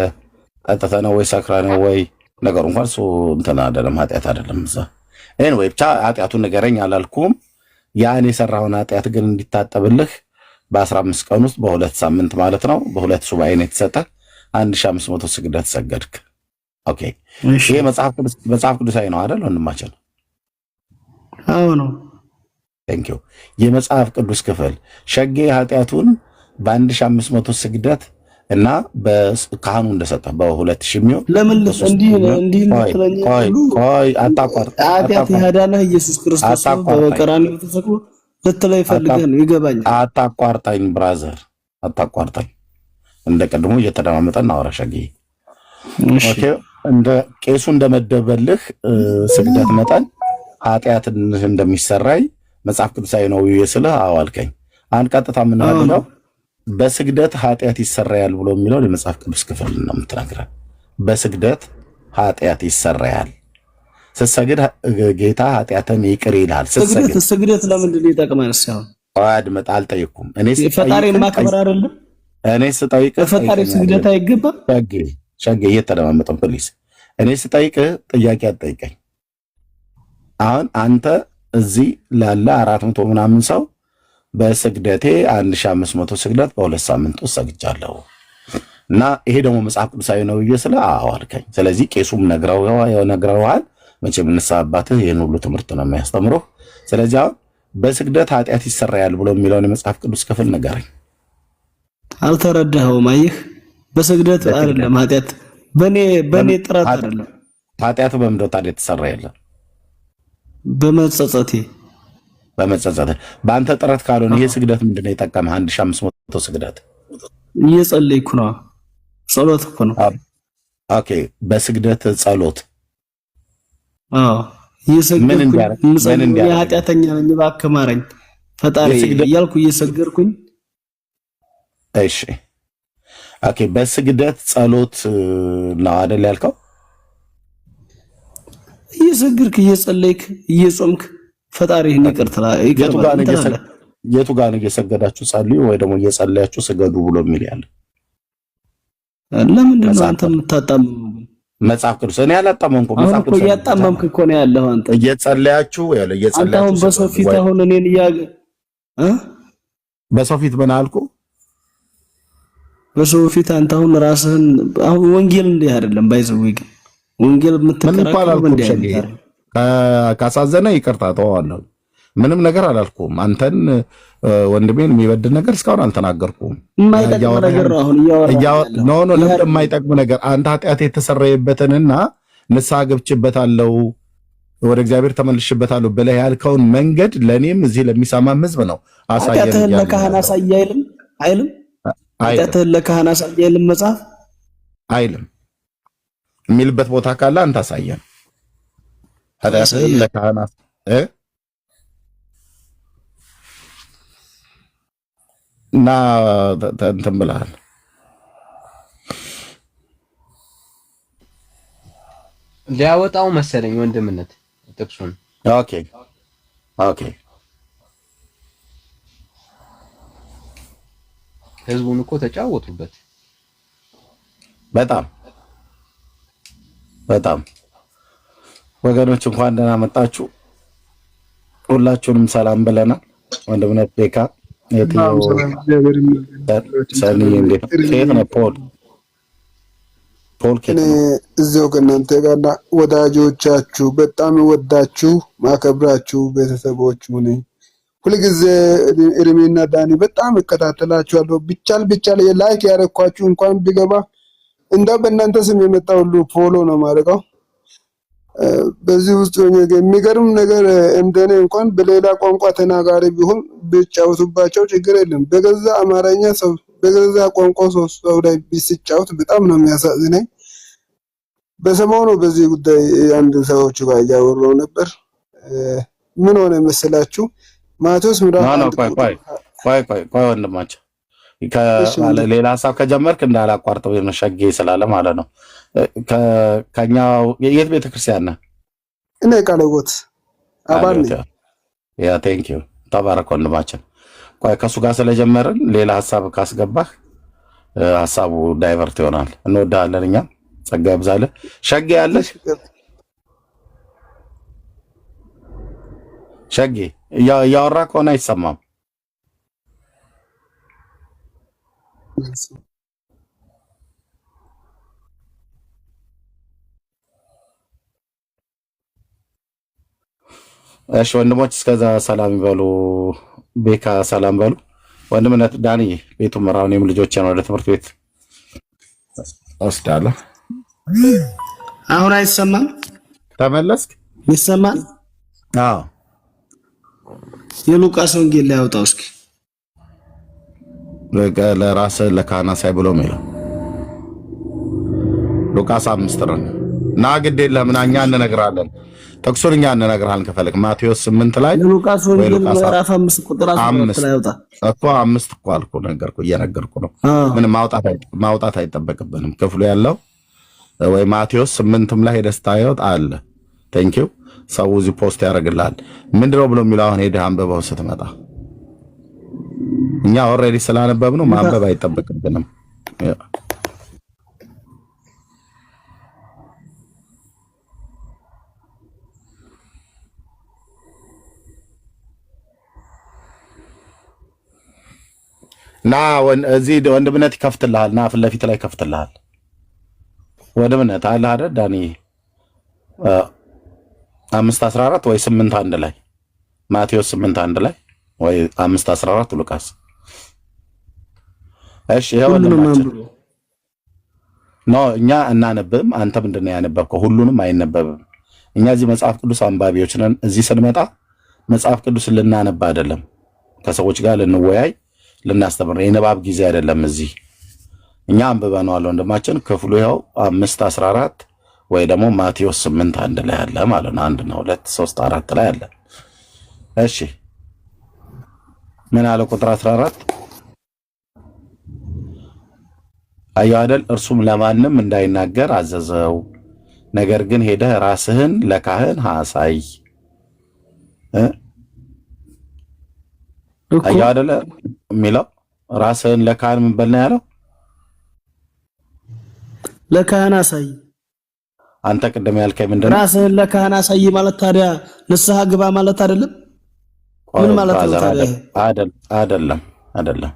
ጠጥተህ ነው ወይ ሰክረህ ነው ወይ? ነገሩ እንኳን እሱ እንትን አይደለም፣ ኃጢአት አይደለም። እዛ ኤኒዌይ ብቻ ኃጢአቱን ንገረኝ አላልኩም። ያን የሰራውን ኃጢአት ግን እንዲታጠብልህ በ15 ቀን ውስጥ በ2 ሳምንት ማለት ነው በ2 ሱባኤ ነው የተሰጠ 1500 ስግደት ሰገድክ። ኦኬ ይሄ መጽሐፍ ቅዱሳዊ ነው አይደል ወንድማችን? አዎ ነው። ቴንክ ዩ። የመጽሐፍ ቅዱስ ክፍል ሸጌ ኃጢአቱን በ1500 ስግደት እና በካህኑ እንደሰጠ በ2000 ሚው ለምን እንዲህ ቆይ አታቋርጥ። ኃጢአት ያዳነህ ኢየሱስ ክርስቶስ በቀራንዮ ተሰቅሎ ልትለይ ፈልገህ ነው። ይገባኛል። አታቋርጣኝ ብራዘር፣ አታቋርጣኝ። እንደ ቀድሞ እየተደማመጠን እናወራ ሸጌ። ኦኬ እንደ ቄሱ እንደመደበልህ ስግደት መጠን ኃጢአት እንደሚሰራይ መጽሐፍ ቅዱሳዊ ነው ይስልህ አዋልከኝ። አንድ ቀጥታ ምን አለው በስግደት ኃጢአት ይሰራያል ብሎ የሚለው የመጽሐፍ ቅዱስ ክፍል ነው የምትነግረን። በስግደት ኃጢአት ይሰራያል። ስትሰግድ ጌታ ኃጢአትን ይቅር ይልሃል። ስግደት ለምንድን ነው ይጠቅማል? ሳይሆን አድመጥ፣ አልጠይኩም። እኔ ፈጣሪ ማክበር አይደለም። እኔ ስጠይቅ ፈጣሪ ስግደት አይገባም። ሸጌ እየተደማመጠን ፕሊስ። እኔ ስጠይቅ ጥያቄ አትጠይቀኝ። አሁን አንተ እዚህ ላለ 400 ምናምን ሰው በስግደቴ 1500 ስግደት በ2 ሳምንት ውስጥ ሰግጃለሁ እና ይሄ ደግሞ መጽሐፍ ቅዱሳዊ ነው እየስለ አዋልከኝ። ስለዚህ ቄሱም ነግረውሃል። መቼም ንስሐ አባትህ ይህን ሁሉ ትምህርት ነው የሚያስተምረው። ስለዚህ አሁን በስግደት ኃጢአት ይሰራያል ብሎ የሚለውን የመጽሐፍ ቅዱስ ክፍል ንገረኝ። አልተረዳኸውም? አየህ፣ በስግደት አይደለም ኃጢአት፣ በኔ ጥረት አይደለም። ኃጢአቱ በምንድን ነው ታዲያ የተሰራ? የለም በመጸጸቴ በአንተ ጥረት ካልሆነ ይሄ ስግደት ምንድን ነው የጠቀመህ? 1500 ስግደት እየጸለይኩ ነው። ጸሎት እኮ ነው። ኦኬ በስግደት ጸሎት እየሰገድኩኝ ኃጢአተኛ ነኝ እባክህ ማረኝ ፈጣሪ እያልኩ እየሰገድኩኝ እሺ ኦኬ። በስግደት ጸሎት ነው አይደል ያልከው? እየሰግድክ እየጸለይክ እየጾምክ ፈጣሪህን የቱ ጋር ነው እየሰገዳችሁ ጸልዩ ወይ ደግሞ እየጸለያችሁ ስገዱ ብሎ የሚል ያለ? ለምንድን ነው አንተ የምታጣምመው? መጽሐፍ ቅዱስ እኔ አላጣመምኩም። መጽሐፍ ቅዱስ እያጣመምክ እኮ ነው ያለው አንተ። እየጸለያችሁ ያለ አንተ አሁን በሰው ፊት አሁን እኔን በሰው ፊት ምን አልኩ? በሰው ፊት አንተ አሁን ራስህን አሁን ወንጌል እንዲህ አይደለም ባይዘው ወንጌል የምትከራከረው እንዲህ አይደለም። ካሳዘነ ይቅርታ ተዋዋለሁ። ምንም ነገር አላልኩም። አንተን ወንድሜን የሚበድል ነገር እስካሁን አልተናገርኩም። የማይጠቅም ነገር ነው አሁን ለምን የማይጠቅም ነገር? አንተ ኃጢአት የተሰረየበትንና ንስሐ ገብቼበታለሁ ወደ እግዚአብሔር ተመልሼበታለሁ ብለህ ያልከውን መንገድ ለኔም እዚህ ለሚሰማም ህዝብ ነው አሳየን። ኃጢአትህን ለካህን አሳይ አይልም? ኃጢአትህን ለካህን አሳይ አይልም መጽሐፍ አይልም? የሚልበት ቦታ ካለ አንተ አሳየን። ኃጢአትህን ለካህን እና እንትን ብለሃል። ሊያወጣው መሰለኝ ወንድምነት ጥቅሱን። ኦኬ ህዝቡን እኮ ተጫወቱበት። በጣም ወገኖች እንኳን ደህና መጣችሁ። ሁላችሁንም ሰላም ብለናል። ወንድምነት ቤካ እዚያው ከእናንተ ጋር ወዳጆቻችሁ በጣም ወዳችሁ ማከብራችሁ ቤተሰቦች ነኝ። ሁልጊዜ እርሜና ዳኒ በጣም እከታተላችኋለሁ። ብቻል የላይክ ያደረኳችሁ እንኳን ቢገባ እንደው በእናንተ ስም የመጣ ሁሉ ፎሎ ነው ማድረገው። በዚህ ውስጥ የሚገርም ነገር እንደኔ እንኳን በሌላ ቋንቋ ተናጋሪ ቢሆን ቢጫወቱባቸው ችግር የለም። በገዛ አማርኛ ሰው በገዛ ቋንቋ ሰው ላይ ቢጫወት በጣም ነው የሚያሳዝነኝ። በሰሞኑ በዚህ ጉዳይ አንድ ሰዎች ጋር እያወራሁ ነበር። ምን ሆነ መሰላችሁ? ማቴዎስ ምዕራፍ ቆይ ወንድማቸው ሌላ ሀሳብ ከጀመርክ እንዳላቋርጠው የመሸጌ ስላለ ማለት ነው። ከኛ የት ቤተክርስቲያን ነህ? እኔ ቃለ ሕይወት አባል ነኝ። ያ ቴንክ ዩ ተባረክ ወንድማችን። ቆይ ከሱ ጋር ስለጀመርን ሌላ ሀሳብ ካስገባህ ሀሳቡ ዳይቨርት ይሆናል። እንወዳለን። እኛም ጸጋ ይብዛልህ። ሸጌ ያለሽ ሸጌ እያወራ ከሆነ አይሰማም። እሺ ወንድሞች እስከዛ ሰላም ይበሉ። ቤካ ሰላም በሉ። ወንድምነት ዳኒ ቤቱ መራውን የም ልጆችን ወደ ትምህርት ቤት ወስዳለሁ። አሁን አይሰማም? ተመለስክ? ይሰማል? አዎ። የሉቃስ ወንጌል ላይ አውጣው እስኪ። ለራስህ ለካህና ሳይ ብሎ ነው ሉቃስ 5 ነው እና ግድ የለህም እኛ እንነግራለን። ጥቅሱን እኛ እንነግርሃለን ከፈለክ ማቴዎስ 8 ላይ ሉቃስ ወንጌል ምዕራፍ 5 ቁጥር 12 ላይ አውጣ እኮ 5 እኮ አልኩህ እየነገርኩ ነው። ምንም ማውጣት አይጠበቅብንም። ክፍሉ ያለው ወይ ማቴዎስ 8ም ላይ ሄደህ ስታየው አለ። ቴንክ ዩ ሰው እዚህ ፖስት ያደርግልሃል። ምንድነው ብሎ የሚለው አሁን ሄደህ አንብበው ስትመጣ እኛ ኦልሬዲ ስላነበብነው ማንበብ አይጠበቅብንም። ና እዚህ ወንድምነት ይከፍትልሃል። ና ፊት ለፊት ላይ ይከፍትልሃል። ወንድምነት አለ አይደል ዳኒ 5:14 ወይ 8:1 ላይ ማቴዎስ 8:1 ላይ ወይ 5:14 ሉቃስ። እሺ ይሄው ወንድማችን ነው። እኛ እናነብም። አንተ ምንድነው ያነበብከው? ሁሉንም አይነበብም። እኛ እዚህ መጽሐፍ ቅዱስ አንባቢዎች ነን። እዚህ ስንመጣ መጽሐፍ ቅዱስ ልናነብ አይደለም፣ ከሰዎች ጋር ልንወያይ ልናስተምር የንባብ ጊዜ አይደለም። እዚህ እኛ አንብበነዋል ወንድማችን። ክፍሉ ይኸው 5:14 ወይ ደግሞ ማቴዎስ 8:1 ላይ አለ ማለት ነው። 1 2 3 4 ላይ አለ። እሺ ምን አለ ቁጥር 14? አየሁ አይደል? እርሱም ለማንም እንዳይናገር አዘዘው። ነገር ግን ሄደህ ራስህን ለካህን አሳይ። አየሁ አይደል የሚለው ራስህን ለካህን ምን በል ነው ያለው? ለካህን አሳይ። አንተ ቅድም ያልከኝ ምንድነው? ራስህን ለካህን አሳይ ማለት ታዲያ ንስሐ ግባ ማለት አይደለም? ምን ማለት ነው ታዲያ? አይደለም።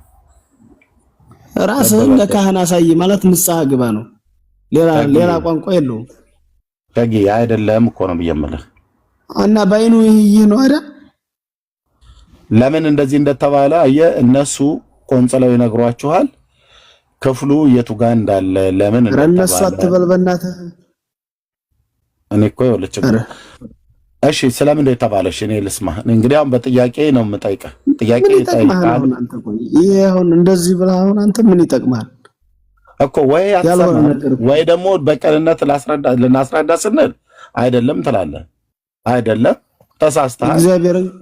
ራስህን ለካህን አሳይ ማለት ንስሐ ግባ ነው። ሌላ ቋንቋ የለውም። ደግ አይደለም እኮ ነው ብየምልህ እና ባይኑ ይህ ነው አይደል? ለምን እንደዚህ እንደተባለ እነሱ ቆንጽለው ይነግሯችኋል። ክፍሉ የቱ ጋር እንዳለ ለምን እንደተባለ እነሱ አትበል በእናትህ። እኔ እኮ ይኸውልህ እሺ ስለምን እንደተባለሽ እኔ ልስማ። እንግዲህ አሁን በጥያቄ ነው የምጠይቀህ። ጥያቄ ይጠይቃል። ይሄ አሁን እንደዚህ ብለህ አሁን አንተ ምን ይጠቅማል እኮ? ወይ ደግሞ በቀንነት ልናስረዳ ስንል አይደለም ትላለህ። አይደለም ተሳስተሃል።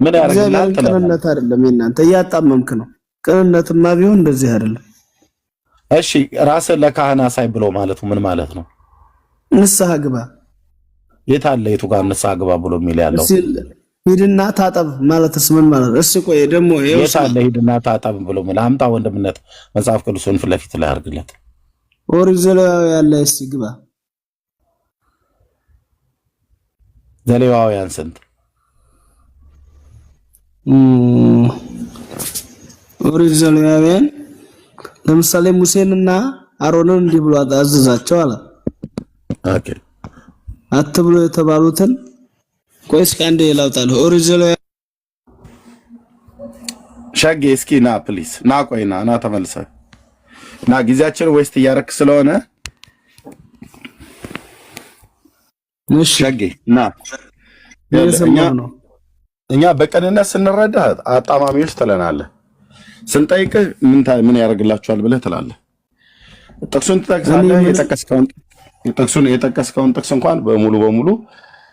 ምን ያደርግልሃል? ቅንነት አይደለም የእናንተ እያጣመምክ ነው። ቅንነትማ ቢሆን እንደዚህ አይደለም። እሺ ራስህ ለካህን አሳይ ብሎ ማለቱ ምን ማለት ነው? ንስሐ ግባ። የት አለ የቱ ጋር ንስሐ ግባ ብሎ የሚል ያለው? ሂድና ታጠብ ማለትስ ምን ማለት? እሺ ቆይ ደግሞ የት አለ ሂድና ታጠብ ብሎ የሚል? አምጣ ወንድምነት መጽሐፍ ቅዱስን ፊት ለፊት ላይ አድርግለት። ኦሪት ዘሌዋውያን ላይ እስኪ ግባ። ዘሌዋውያን ስንት? ኦሪት ዘሌዋውያን ለምሳሌ ሙሴንና አሮንን እንዲህ ብሎ አዘዛቸው አለ። ኦኬ አትብሎ የተባሉትን ቆይ እስኪ አንዴ ላውጣለሁ። ኦሪት ዘሌዋውያን ሸጌ እስኪ ና ፕሊስ ና ቆይ ና ተመልሰህ ና። ጊዜያችን ዌስት እያደረክ ስለሆነ ሸጌ ና። እኛ በቀንነት ስንረዳ አጣማሚዎች ትለናለህ። ስንጠይቅህ ምን ያደርግላችኋል ብለህ ትላለህ። ጥቅሱን ትጠቅሳለህ። የጠቀስከውን ጥቅስ እንኳን በሙሉ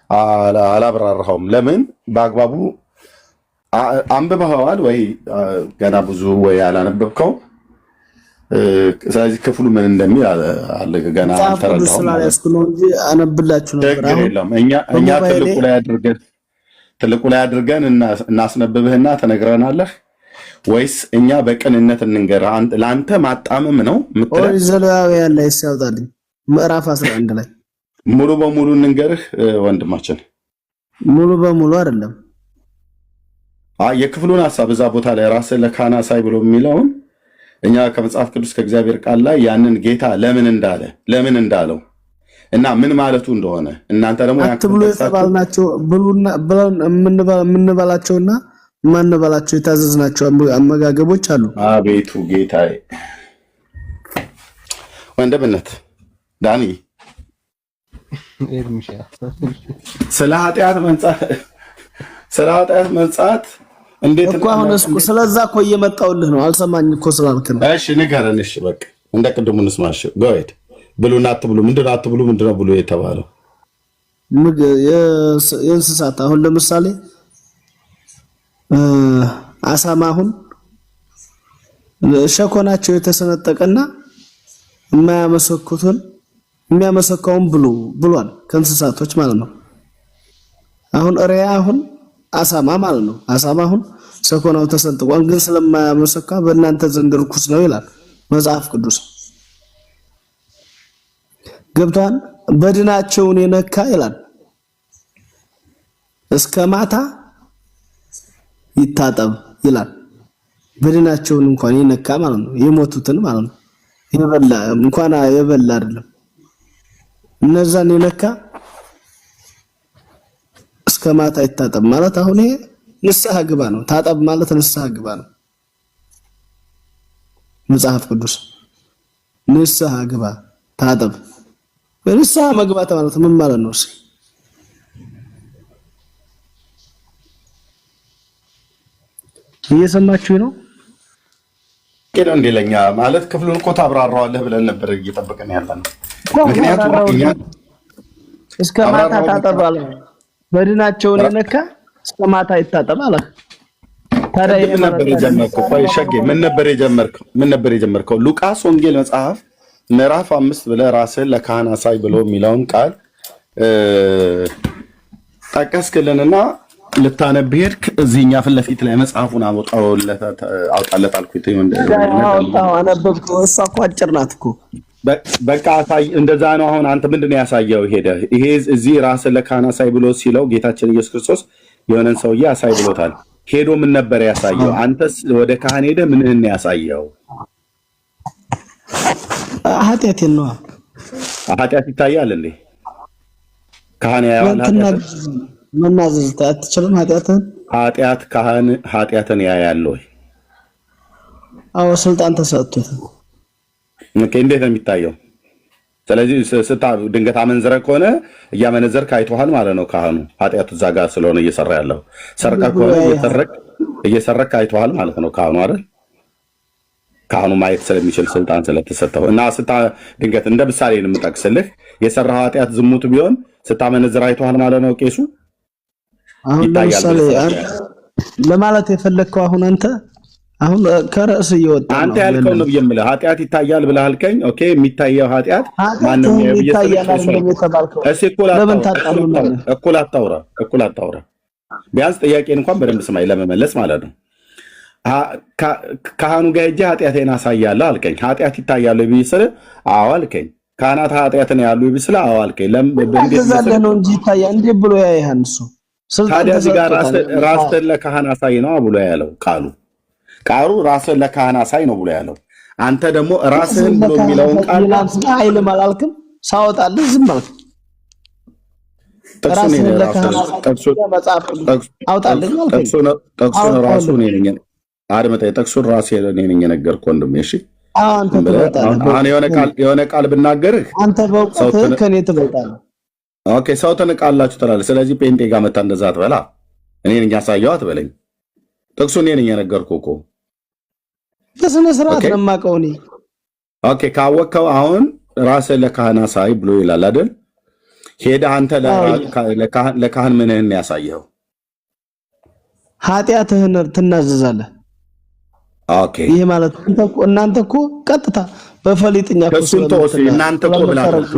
አላብራራኸውም። ለምን? በአግባቡ አንብበኸዋል ወይ ገና ብዙ ወይ አላነበብከው። ስለዚህ ክፍሉ ምን እንደሚል ገና አልተረዳሁም። አነብላችሁ ነበር። እኛ ትልቁ ላይ አድርገን እናስነብብህና ትነግረናለህ ወይስ እኛ በቅንነት እንንገርህ? ለአንተ ማጣመም ነው የምትለው? ኦሪት ዘሌዋውያን ላይ ሲያወጣልኝ ምዕራፍ 11 ላይ ሙሉ በሙሉ እንንገርህ ወንድማችን። ሙሉ በሙሉ አይደለም። የክፍሉን ሐሳብ እዛ ቦታ ላይ ራስህ ለካህን አሳይ ብሎ የሚለውን እኛ ከመጽሐፍ ቅዱስ ከእግዚአብሔር ቃል ላይ ያንን ጌታ ለምን እንዳለው እና ምን ማለቱ እንደሆነ እናንተ ደግሞ አትብሉ የተባልናቸው ብለን የምንበላቸውና ማንበላቸው የታዘዝናቸው አመጋገቦች አሉ። አቤቱ ጌታዬ ወንድምነት ዳኒ ስለ ኃጢአት መንጻት እንዴት እኮ አሁን ስለዛ እኮ እየመጣሁልህ ነው። አልሰማኝ እኮ ስላልክ ነው። እሺ ንገረን። እሺ በቃ እንደ ቅድሙ እንስማሽ። ጎይድ ብሉና አትብሉ። ምንድነው አትብሉ? ምንድነው ብሉ የተባለው? የእንስሳት አሁን ለምሳሌ አሳማ አሁን ሸኮናቸው የተሰነጠቀና የሚያመሰካውን ብሉ ብሏል። ከእንስሳቶች ማለት ነው። አሁን እሪያ አሁን አሳማ ማለት ነው። አሳማ አሁን ሸኮናው ተሰንጥቋል፣ ግን ስለማያመሰካ በእናንተ ዘንድ ርኩስ ነው ይላል መጽሐፍ ቅዱስ። ገብቷል። በድናቸውን የነካ ይላል እስከ ማታ ይታጠብ ይላል። በድናቸውን እንኳን የነካ ማለት ነው። የሞቱትን ማለት ነው። የበላ እንኳን የበላ አይደለም። እነዛን የነካ እስከ ማታ ይታጠብ ማለት አሁን ይሄ ንስሐ ግባ ነው። ታጠብ ማለት ንስሐ ግባ ነው። መጽሐፍ ቅዱስ ንስሐ ግባ ታጠብ። ንስሐ መግባት ማለት ምን ማለት ነው? እየሰማችሁ ነው? ከደም እንደለኛ ማለት ክፍሉን እኮ ታብራራዋለህ ብለን ነበር እየጠበቀን ያለን። ምክንያቱም እስከ ማታ ታጠብ አለ። በድናቸውን የነካ እስከ ማታ ይታጠብ አለ። ታዲያ ምን ነበር የጀመርከው? ቆይ ሸጌ ምን ነበር የጀመርከው? ሉቃስ ወንጌል መጽሐፍ ምዕራፍ 5 ብለህ ራስህን ለካህን አሳይ ብሎ የሚለውን ቃል ጠቀስክልንና ልታነብ ሄድክ። እዚህኛ ፊት ለፊት ላይ መጽሐፉን አውጣለት አልኩት። አነበብከው? እሷ እኮ አጭር ናት እኮ። በቃ አሳይ። እንደዛ ነው። አሁን አንተ ምንድን ነው ያሳየው? ሄደህ ይሄ እዚህ ራስህን ለካህን አሳይ ብሎ ሲለው ጌታችን ኢየሱስ ክርስቶስ የሆነን ሰውዬ አሳይ ብሎታል። ሄዶ ምን ነበር ያሳየው? አንተስ ወደ ካህን ሄደህ ምንህን ያሳየው? ኃጢአቴን ነው። ኃጢአት ይታያል እንዴ? ካህን ያያል ኃጢአት መናዘዝ አትችልም? ኃጢአት ካህን ኃጢአትን ያያል ወይ? አዎ ስልጣን ተሰጥቶት። ኦኬ፣ እንዴት ነው የሚታየው? ስለዚህ ድንገት አመንዝረህ ከሆነ እያመነዘርክ አይተዋል ማለት ነው። ካህኑ ኃጢአቱ እዛ ጋር ስለሆነ እየሰራ ያለው ሰርቀህ ከሆነ እየሰረክ አይተዋል ማለት ነው ካህኑ አይደል? ካህኑ ማየት ስለሚችል ስልጣን ስለተሰጠው እና ድንገት እንደ ምሳሌ የምጠቅስልህ የሰራው ኃጢአት ዝሙት ቢሆን ስታመነዝር አይተዋል ማለት ነው ቄሱ። አሁን ለምሳሌ ለማለት የፈለግከው አንተ አሁን ከርዕስ እየወጣ አንተ ያልከው ነው የምልህ። ኃጢአት ይታያል ብለህ አልከኝ። ኦኬ፣ የሚታየው ኃጢአት ማንም እኩል አታውራ። ቢያንስ ጥያቄን እንኳን በደንብ ስማኝ ለመመለስ ማለት ነው። ካህኑ ጋር ሄጄ ኃጢአቴን አሳያለሁ አልከኝ። ኃጢአት ይታያል ብዬ ስልህ አዎ አልከኝ። ካህናት ኃጢአትን ያሉ ብዬ ስልህ አዎ አልከኝ። ለምን ነው እንጂ ይታያል እንዴ ብሎ ያይሃን እሱ ታዲያ እዚህ ጋር ራስህን ለካህን አሳይ ነው ብሎ ያለው ቃሉ ራስህን ለካህን አሳይ ነው ብሎ ያለው። አንተ ደግሞ ራስህን ብሎ የሚለውን ቃል አይልም አላልክም? ሳወጣልህ ዝም አልክ። ጠቅሱን ራሱ ጠቅሱን ራሴ እኔ ነኝ የነገርኩህ ወንድሜ። እሺ የሆነ ቃል ብናገርህ አንተ በእውቀትህ ከእኔ ትበልጣለህ። ኦኬ፣ ሰው ትንቃላችሁ ትላለህ። ስለዚህ ጴንጤ ጋር መታ እንደዛ አትበላ። እኔ ነኝ ያሳየው አትበለኝ። ጥቅሱን እኔ ነኝ የነገርኩህ እኮ በስነ ስርዓት ነው የማውቀው እኔ። ኦኬ፣ ካወቅከው አሁን ራስህን ለካህን አሳይ ብሎ ይላል አይደል? ሄደህ አንተ ለካህን ምንህን ያሳየኸው? ኃጢአትህን ትናዘዛለህ። ኦኬ፣ ይሄ ማለት እናንተ እኮ ቀጥታ በፈሊጥኛ እናንተ እኮ ብላለህ።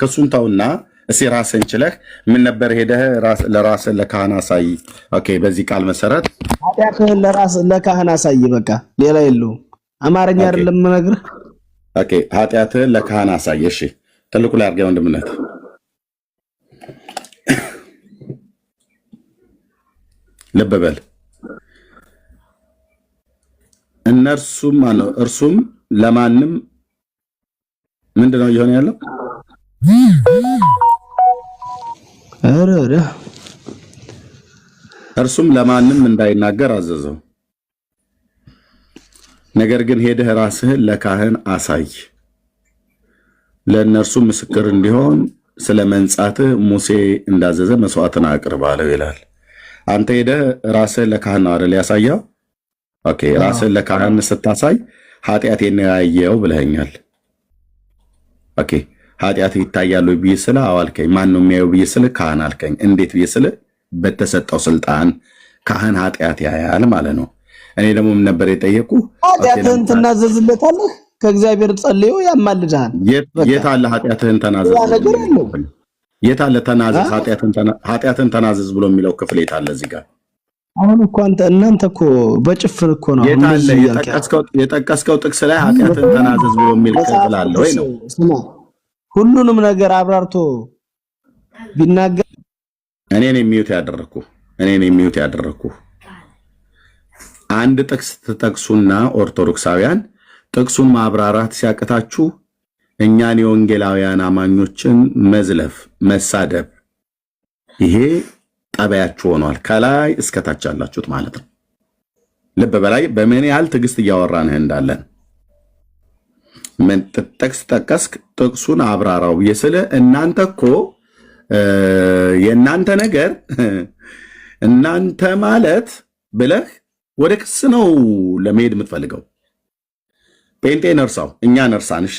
ክሱን ተውና እስኪ ራስህን ችለህ ምን ነበር ሄደህ ለራስህ ለካህን አሳይ። ኦኬ፣ በዚህ ቃል መሰረት ኃጢአትህን ለካህን አሳይ። በቃ ሌላ የለውም። አማርኛ አይደለም የምነግርህ። ኦኬ፣ ኃጢአትህን ለካህን አሳይ። እሺ፣ ትልቁ ላይ አድርገህ ወንድምነት ልብ በል። እርሱም ለማንም ምንድነው እየሆነ ያለው? እርሱም ለማንም እንዳይናገር አዘዘው። ነገር ግን ሄደህ ራስህን ለካህን አሳይ፣ ለእነርሱ ምስክር እንዲሆን ስለ መንጻትህ ሙሴ እንዳዘዘ መስዋዕትን አቅርብ አለው ይላል። አንተ ሄደህ ራስህን ለካህን ነው አይደል ያሳየው? ኦኬ፣ ራስህን ለካህን ስታሳይ ኃጢአቴን ያየው ብለኸኛል። ኦኬ፣ ኃጢአት ይታያል ብዬ ስለ አዋልከኝ። ማን ነው የሚያየው ብዬ ስለ ካህን አልከኝ። እንዴት ብዬ ስለ በተሰጠው ስልጣን ካህን ኃጢአት ያያል ማለት ነው። እኔ ደግሞ ምን ነበር የጠየቁ? ኃጢአትህን ትናዘዝለታለህ፣ ከእግዚአብሔር ጸልዮ ያማልድሃል። የት አለ ኃጢአትህን ተናዘዝ? የት አለ ተናዘዝ? ኃጢአትህን ተናዘዝ ብሎ የሚለው ክፍል የት አለ? እዚህ ጋር አሁን እኮ እናንተ እኮ በጭፍን እኮ ነው የጠቀስከው ጥቅስ ላይ ኃጢአትህን ተናዘዝ ብሎ የሚል ክፍል አለ ወይ ነው? ሁሉንም ነገር አብራርቶ ቢናገር እኔን የሚዩት ያደረኩ አንድ ጥቅስ ተጠቅሱና ኦርቶዶክሳውያን ጥቅሱን ማብራራት ሲያቅታችሁ እኛን የወንጌላውያን አማኞችን መዝለፍ፣ መሳደብ ይሄ ጠባያችሁ ሆኗል። ከላይ እስከታች ያላችሁት ማለት ነው። ልብ በላይ በምን ያህል ትዕግስት እያወራንህ እንዳለን ምን ጥቅስ ጠቀስክ? ጥቅሱን አብራራው የስለ እናንተ እኮ የእናንተ ነገር እናንተ ማለት ብለህ ወደ ክስ ነው ለመሄድ የምትፈልገው። ጴንጤ ነርሳው፣ እኛ ነርሳን። እሺ፣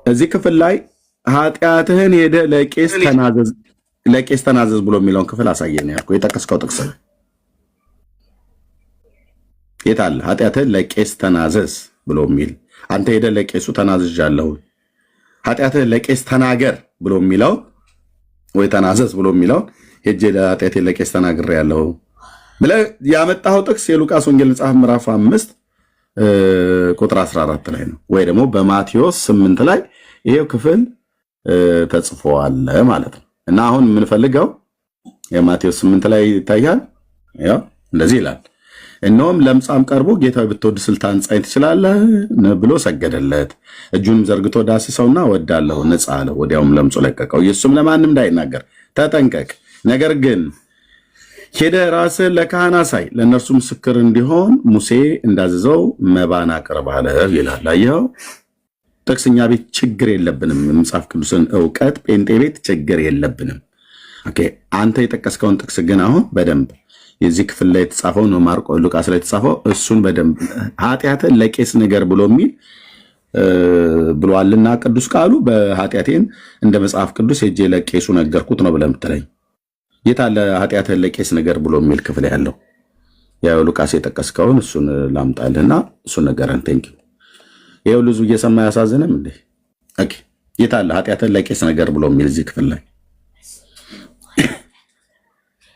እዚህ ክፍል ላይ ኃጢአትህን ሄደ ለቄስ ተናዘዝ ብሎ የሚለውን ክፍል አሳየን ያልኩህ የጠቀስከው ጥቅስ የት አለ? ኃጢአትህን ለቄስ ተናዘዝ ብሎ የሚል አንተ ሄደህ ለቄሱ ተናዝዣለሁ ኃጢአትህን ለቄስ ተናገር ብሎ የሚለው ወይ ተናዘዝ ብሎ የሚለው ሄጄ ለኃጢአቴ ለቄስ ተናግሬያለሁ ብለህ ያመጣኸው ጥቅስ የሉቃስ ወንጌል መጽሐፍ ምዕራፍ 5 ቁጥር 14 ላይ ነው ወይ ደግሞ በማቴዎስ 8 ላይ ይሄው ክፍል ተጽፏል ማለት ነው። እና አሁን የምንፈልገው የማቴዎስ 8 ላይ ይታያል። ያው እንደዚህ ይላል እነሆም ለምጻም ቀርቦ ጌታዬ ብትወድ ስልጣን ጻይ ትችላለህ ብሎ ሰገደለት። እጁንም ዘርግቶ ዳሰሰውና እወዳለሁ ነጻ አለው። ወዲያውም ለምጹ ለቀቀው። ኢየሱስም ለማንም እንዳይናገር ተጠንቀቅ፣ ነገር ግን ሄደህ ራስህን ለካህን አሳይ፣ ለእነርሱ ምስክር እንዲሆን ሙሴ እንዳዘዘው መባን አቅርብ አለው ይላል። አየኸው ጥቅስ እኛ ቤት ችግር የለብንም። መጽሐፍ ቅዱስን እውቀት ጴንጤ ቤት ችግር የለብንም። ኦኬ አንተ የጠቀስከውን ጥቅስ ግን አሁን በደንብ የዚህ ክፍል ላይ የተጻፈው ነው ማርቆስ ሉቃስ ላይ የተጻፈው እሱን በደንብ ኃጢአትን ለቄስ ንገር ብሎ የሚል ብሏልና ቅዱስ ቃሉ በኃጢአቴን እንደ መጽሐፍ ቅዱስ ሄጄ ለቄሱ ነገርኩት ነው ብለህ የምትለኝ የት አለ ኃጢአትን ለቄስ ንገር ብሎ የሚል ክፍል ያለው? ያው ሉቃስ የጠቀስከውን እሱን ላምጣልህና እሱን ነገረን። ቴንክ ዩ ይሄው ልዙ እየሰማ ያሳዝንም እንዴ? ኦኬ የት አለ ኃጢአትን ለቄስ ንገር ብሎ የሚል እዚህ ክፍል ላይ?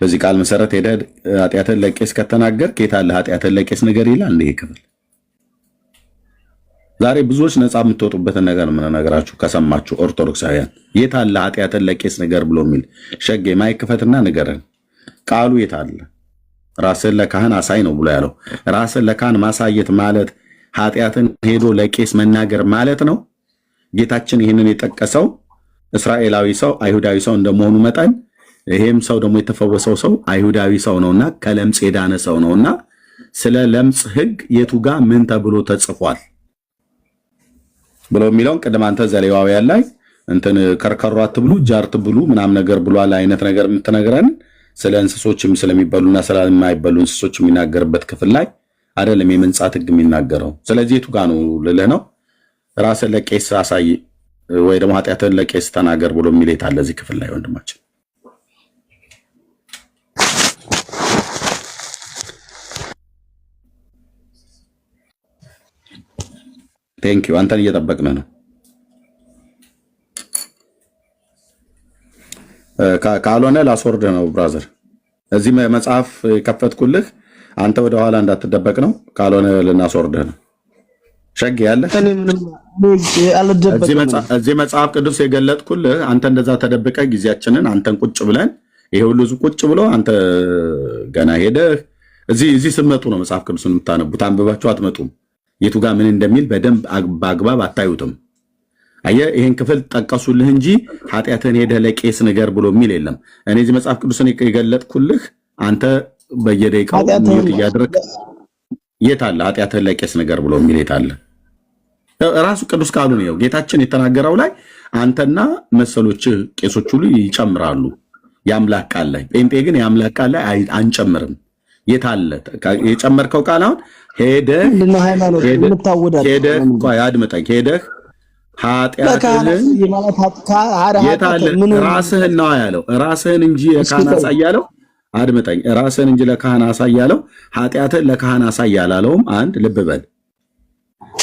በዚህ ቃል መሰረት ሄደህ ኃጢአትን ለቄስ ከተናገር የት አለ ኃጢአትን ለቄስ ንገር ይላል እንዴ ክፍል? ዛሬ ብዙዎች ነፃ የምትወጡበትን ነገር ምን ነገራችሁ ከሰማችሁ ኦርቶዶክሳውያን የት አለ ኃጢአትን ለቄስ ንገር ብሎ የሚል? ሸጌ ማይክፈትና ንገረን ቃሉ የት አለ? ራስን ለካህን አሳይ ነው ብሎ ያለው። ራስን ለካህን ማሳየት ማለት ኃጢአትን ሄዶ ለቄስ መናገር ማለት ነው። ጌታችን ይህንን የጠቀሰው እስራኤላዊ ሰው አይሁዳዊ ሰው እንደመሆኑ መጠን ይሄም ሰው ደግሞ የተፈወሰው ሰው አይሁዳዊ ሰው ነውና ከለምጽ የዳነ ሰው ነውና ስለ ለምጽ ሕግ የቱ ጋር ምን ተብሎ ተጽፏል ብሎ የሚለውን ቅድም አንተ ዘሌዋውያን ላይ እንትን ከርከሮ አትብሉ ጃር አትብሉ ምናም ነገር ብሏል አይነት ነገር የምትነግረን ስለ እንስሶችም ስለሚበሉና ስለማይበሉ እንስሶች የሚናገርበት ክፍል ላይ አይደለም የመንጻት ሕግ የሚናገረው። ስለዚህ የቱ ጋር ነው ልልህ ነው። ራስን ለቄስ አሳይ ወይ ደግሞ ኃጢአትን ለቄስ ተናገር ብሎ የሚል የት አለ እዚህ ክፍል ላይ ወንድማችን? ቴንክ ዩ አንተን እየጠበቅን ነው። ካልሆነ ላስወርድህ ነው ብራዘር። እዚህ መጽሐፍ ከፈትኩልህ አንተ ወደ ኋላ እንዳትደበቅ ነው። ካልሆነ ልናስወርድህ ነው። ሸግ ያለ እዚህ መጽሐፍ ቅዱስ የገለጥኩልህ አንተ እንደዛ ተደብቀ ጊዜያችንን አንተን ቁጭ ብለን ይሄ ሁሉ ቁጭ ብሎ አንተ ገና ሄደህ እዚህ ስትመጡ ነው መጽሐፍ ቅዱስን የምታነቡት። አንብባችሁ አትመጡም። የቱ ጋር ምን እንደሚል በደንብ በአግባብ አታዩትም። አየህ ይሄን ክፍል ጠቀሱልህ እንጂ ኃጢአትን ሄደህ ለቄስ ንገር ብሎ የሚል የለም። እኔ እዚህ መጽሐፍ ቅዱስን የገለጥኩልህ አንተ በየደቂቃው ሚዩት እያደረግ የት አለ ኃጢአትን ለቄስ ንገር ብሎ የሚል የት አለ? ራሱ ቅዱስ ቃሉ ነው ጌታችን የተናገረው ላይ አንተና መሰሎችህ ቄሶች ሁሉ ይጨምራሉ የአምላክ ቃል ላይ። ጴንጤ ግን የአምላክ ቃል ላይ አንጨምርም። የት አለ የጨመርከው ቃል? አሁን ሄደህ አድምጠኝ ሄደህ ኃጢአትህን የት አለ? ራስህን ነው ያለው። ራስህን እንጂ ለካህን አሳይ ያለው። አድምጠኝ ራስህን እንጂ ለካህን አሳይ ያለው። ኃጢአትህን ለካህን አሳይ አላለውም። አንድ ልብ በል።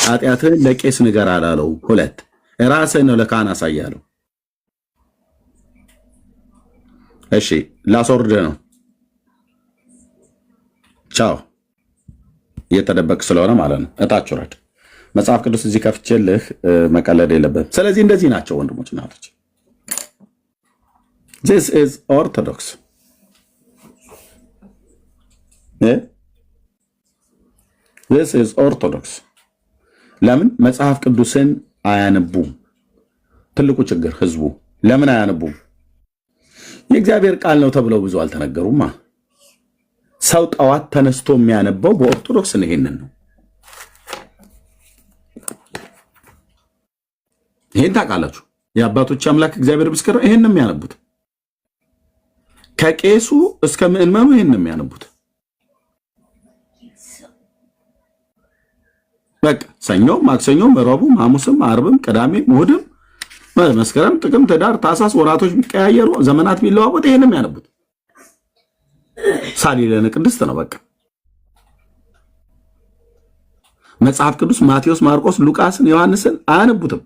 ኃጢአትህን ለቄስ ንገር አላለውም። ሁለት ራስህን ነው ለካህን አሳይ ያለው። እሺ ላስወርድህ ነው። ቻው እየተደበቅ ስለሆነ ማለት ነው። እታች ወረድ። መጽሐፍ ቅዱስ እዚህ ከፍቼልህ መቀለድ የለበትም። ስለዚህ እንደዚህ ናቸው ወንድሞች እናቶች። this is orthodox this is orthodox። ለምን መጽሐፍ ቅዱስን አያነቡም? ትልቁ ችግር ህዝቡ ለምን አያነቡም? የእግዚአብሔር ቃል ነው ተብለው ብዙ አልተነገሩማ። ሰው ጠዋት ተነስቶ የሚያነበው በኦርቶዶክስ ነው። ይሄንን ነው። ይሄን ታውቃላችሁ። የአባቶች አምላክ እግዚአብሔር ምስክር ይሄን ነው የሚያነቡት። ከቄሱ እስከ ምዕመኑ ይሄን ነው የሚያነቡት። በቃ ሰኞም፣ ማክሰኞም፣ ረቡዕም፣ ሐሙስም፣ ዓርብም፣ ቅዳሜም፣ እሑድም፣ መስከረም፣ ጥቅምት፣ ህዳር፣ ታኅሳስ ወራቶች ቢቀያየሩ ዘመናት ቢለዋወጥ ይሄን ነው የሚያነቡት። ሳሊለነ ቅድስት ነው በቃ። መጽሐፍ ቅዱስ ማቴዎስ፣ ማርቆስ፣ ሉቃስን፣ ዮሐንስን አያነቡትም።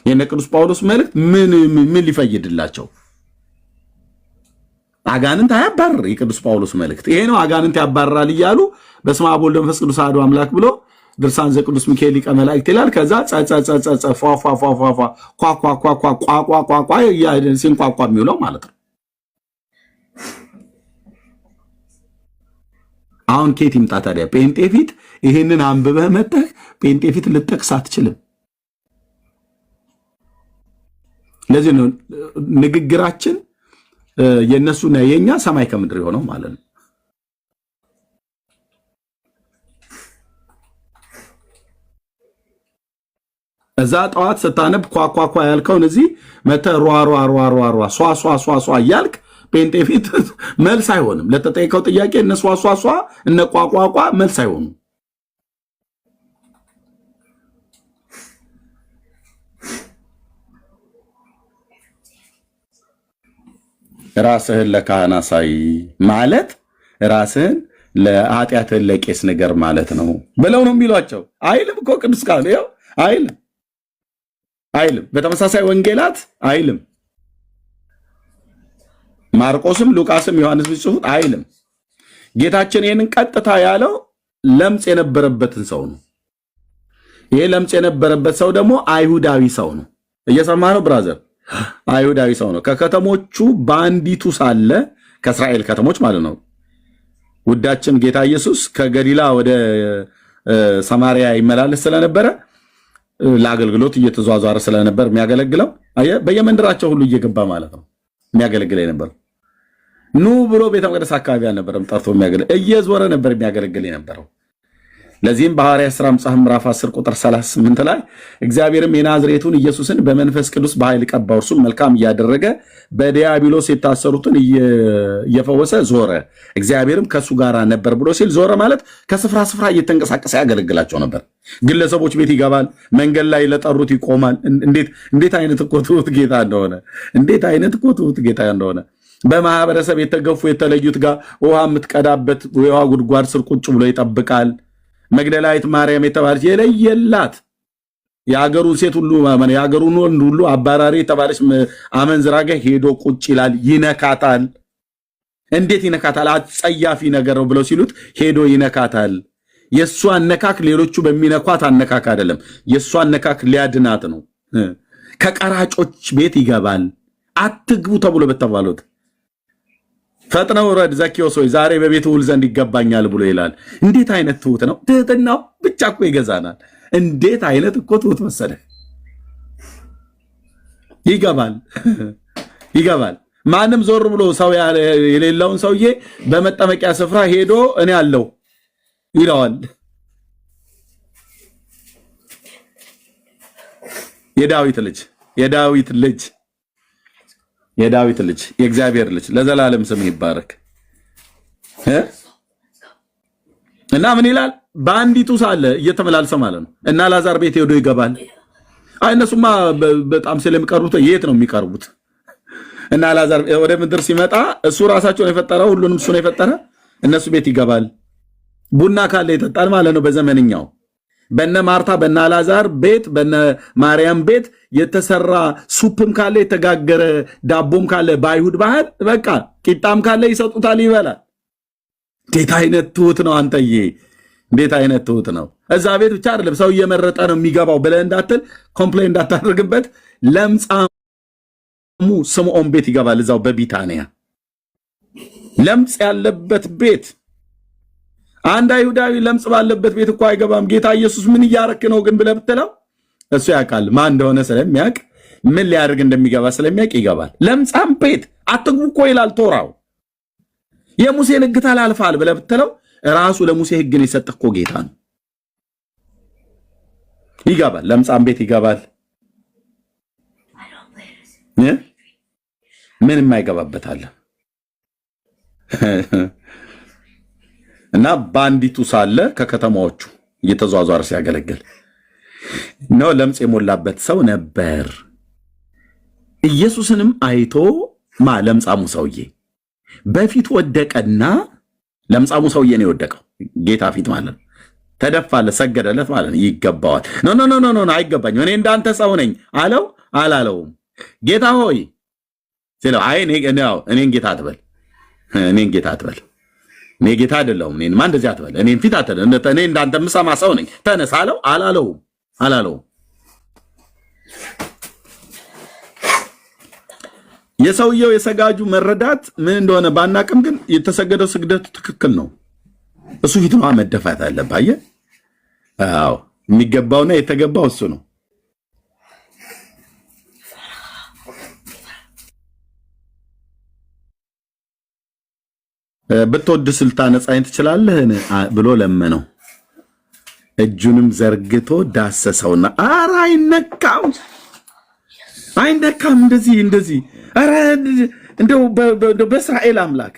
የነ ቅዱስ ጳውሎስ መልእክት ምን ሊፈይድላቸው? አጋንንት አያባርር የቅዱስ ጳውሎስ መልእክት ይሄ ነው። አጋንንት ያባርራል እያሉ በስመ አብ ወወልድ ወመንፈስ ቅዱስ አሐዱ አምላክ ብሎ ድርሳን ዘቅዱስ ሚካኤል ሊቀ መላእክት ይላል። ከዛ ጸጸጸጸ ፏፏፏፏፏ ሲንቋቋ የሚውለው ማለት ነው። አሁን ኬት ይምጣ ታዲያ? ጴንጤ ፊት ይሄንን አንብበህ መጥተህ ጴንጤ ፊት ልጠቅስ አትችልም። ለዚህ ነው ንግግራችን የነሱና የኛ ሰማይ ከምድር የሆነው ማለት ነው። እዛ ጠዋት ስታነብ ኳኳኳ ያልከውን እዚህ መተህ ሯሯሯሯሯ ሷሷሷሷ እያልክ ጴንጤ ፊት መልስ አይሆንም። ለተጠየቀው ጥያቄ እነ ሷሷሷ እነ ቋቋቋ መልስ አይሆኑም። ራስህን ለካህን አሳይ ማለት ራስህን ለኃጢአትህን ለቄስ ንገር ማለት ነው ብለው ነው የሚሏቸው። አይልም እኮ ቅዱስ ቃል ይኸው አይልም። በተመሳሳይ ወንጌላት አይልም። ማርቆስም ሉቃስም ዮሐንስ ቢጽፉት አይልም። ጌታችን ይህንን ቀጥታ ያለው ለምጽ የነበረበትን ሰው ነው። ይሄ ለምጽ የነበረበት ሰው ደግሞ አይሁዳዊ ሰው ነው። እየሰማ ነው ብራዘር? አይሁዳዊ ሰው ነው። ከከተሞቹ በአንዲቱ ሳለ ከእስራኤል ከተሞች ማለት ነው። ውዳችን ጌታ ኢየሱስ ከገሊላ ወደ ሰማርያ ይመላለስ ስለነበረ ለአገልግሎት እየተዟዟረ ስለነበር የሚያገለግለው በየመንደራቸው ሁሉ እየገባ ማለት ነው የሚያገለግል የነበረው። ኑ ብሎ ቤተ መቅደስ አካባቢ አልነበረም ጠርቶ የሚያገለግል፣ እየዞረ ነበር የሚያገለግል የነበረው። ለዚህም በሐዋርያት ሥራ መጽሐፍ ምዕራፍ 10 ቁጥር 38 ላይ እግዚአብሔርም የናዝሬቱን ኢየሱስን በመንፈስ ቅዱስ በኃይል ቀባው፣ እርሱም መልካም እያደረገ በዲያብሎስ የታሰሩትን እየፈወሰ ዞረ፣ እግዚአብሔርም ከሱ ጋር ነበር ብሎ ሲል ዞረ ማለት ከስፍራ ስፍራ እየተንቀሳቀሰ ያገለግላቸው ነበር። ግለሰቦች ቤት ይገባል፣ መንገድ ላይ ለጠሩት ይቆማል። እንዴት አይነት እኮ ትሁት ጌታ እንደሆነ! እንዴት አይነት እኮ ትሁት ጌታ እንደሆነ! በማህበረሰብ የተገፉ የተለዩት ጋር ውሃ የምትቀዳበት የውሃ ጉድጓድ ስር ቁጭ ብሎ ይጠብቃል። መግደላዊት ማርያም የተባለች የለየላት የአገሩን ሴት ሁሉ የአገሩን ወንድ ሁሉ አባራሪ የተባለች አመንዝራ ጋር ሄዶ ቁጭ ይላል፣ ይነካታል። እንዴት ይነካታል? አጸያፊ ነገር ነው ብለው ሲሉት ሄዶ ይነካታል። የእሷ አነካክ ሌሎቹ በሚነኳት አነካክ አይደለም፣ የእሷ አነካክ ሊያድናት ነው። ከቀራጮች ቤት ይገባል። አትግቡ ተብሎ በተባሉት ፈጥነው ረድ ዘኪዮስ ሆይ ዛሬ በቤት ውል ዘንድ ይገባኛል ብሎ ይላል። እንዴት አይነት ትሁት ነው! ትህትናው ብቻ እኮ ይገዛናል። እንዴት አይነት እኮ ትሁት መሰለህ! ይገባል። ማንም ዞር ብሎ ሰው የሌለውን ሰውዬ በመጠመቂያ ስፍራ ሄዶ እኔ አለው ይለዋል። የዳዊት ልጅ የእግዚአብሔር ልጅ ለዘላለም ስም ይባረክ። እና ምን ይላል? በአንዲቱ ሳለ እየተመላለሰ ማለት ነው። እና ላዛር ቤት ሄዶ ይገባል። አይ እነሱማ በጣም ስለሚቀርቡት የት ነው የሚቀርቡት? እና ላዛር ወደ ምድር ሲመጣ እሱ ራሳቸውን የፈጠረው ሁሉንም እሱ ነው የፈጠረ። እነሱ ቤት ይገባል። ቡና ካለ ይጠጣል ማለት ነው በዘመንኛው። በነ ማርታ በነ አላዛር ቤት በነ ማርያም ቤት የተሰራ ሱፕም ካለ የተጋገረ ዳቦም ካለ በአይሁድ ባህል በቃ ቂጣም ካለ ይሰጡታል፣ ይበላል። እንዴት አይነት ትሁት ነው አንተዬ! እንዴት አይነት ትሁት ነው! እዛ ቤት ብቻ አይደለም ሰው እየመረጠ ነው የሚገባው ብለህ እንዳትል፣ ኮምፕሌን እንዳታደርግበት። ለምጻሙ ስምዖን ቤት ይገባል። እዛው በቢታንያ ለምጽ ያለበት ቤት አንድ አይሁዳዊ ለምጽ ባለበት ቤት እኮ አይገባም። ጌታ ኢየሱስ ምን እያረክ ነው ግን ብለህ ብትለው እሱ ያውቃል። ማን እንደሆነ ስለሚያውቅ ምን ሊያደርግ እንደሚገባ ስለሚያውቅ ይገባል። ለምጻም ቤት አትግቡ እኮ ይላል ቶራው። የሙሴን ሕግ ተላልፈሃል ብለህ ብትለው ራሱ ለሙሴ ሕግን የሰጠ እኮ ጌታ ነው። ይገባል። ለምጻም ቤት ይገባል። ምን የማይገባበት አለ? እና ባንዲቱ ሳለ ከከተማዎቹ እየተዟዟረ ሲያገለግል ነው። ለምጽ የሞላበት ሰው ነበር። ኢየሱስንም አይቶ ለምጻሙ ሰውዬ በፊት ወደቀና፣ ለምጻሙ ሰውዬ ነው የወደቀው ጌታ ፊት ማለት ነው። ተደፋለት፣ ሰገደለት ማለት ነው። ይገባዋል። ኖ አይገባኝም፣ እኔ እንዳንተ ሰው ነኝ አለው አላለውም? ጌታ ሆይ ሲለው አይ እኔን ጌታ አትበል፣ እኔን ጌታ አትበል፣ እኔ ጌታ አይደለሁም፣ እኔንማ እንደዚህ አትበል፣ እኔን ፊት አትበል፣ እኔ እንዳንተ የምሰማ ሰው ነኝ፣ ተነስ አለው አላለውም? የሰውየው የሰጋጁ መረዳት ምን እንደሆነ ባናቅም ግን የተሰገደው ስግደቱ ትክክል ነው። እሱ ፊት ነው መደፋት አለበት። አየህ? አዎ የሚገባውና የተገባው እሱ ነው። ብትወድ ስልታነጻኝ ትችላለህን ብሎ ለመነው። እጁንም ዘርግቶ ዳሰሰውና ኧረ አይነካም እንደዚህ ኧረ እንደው በእስራኤል አምላክ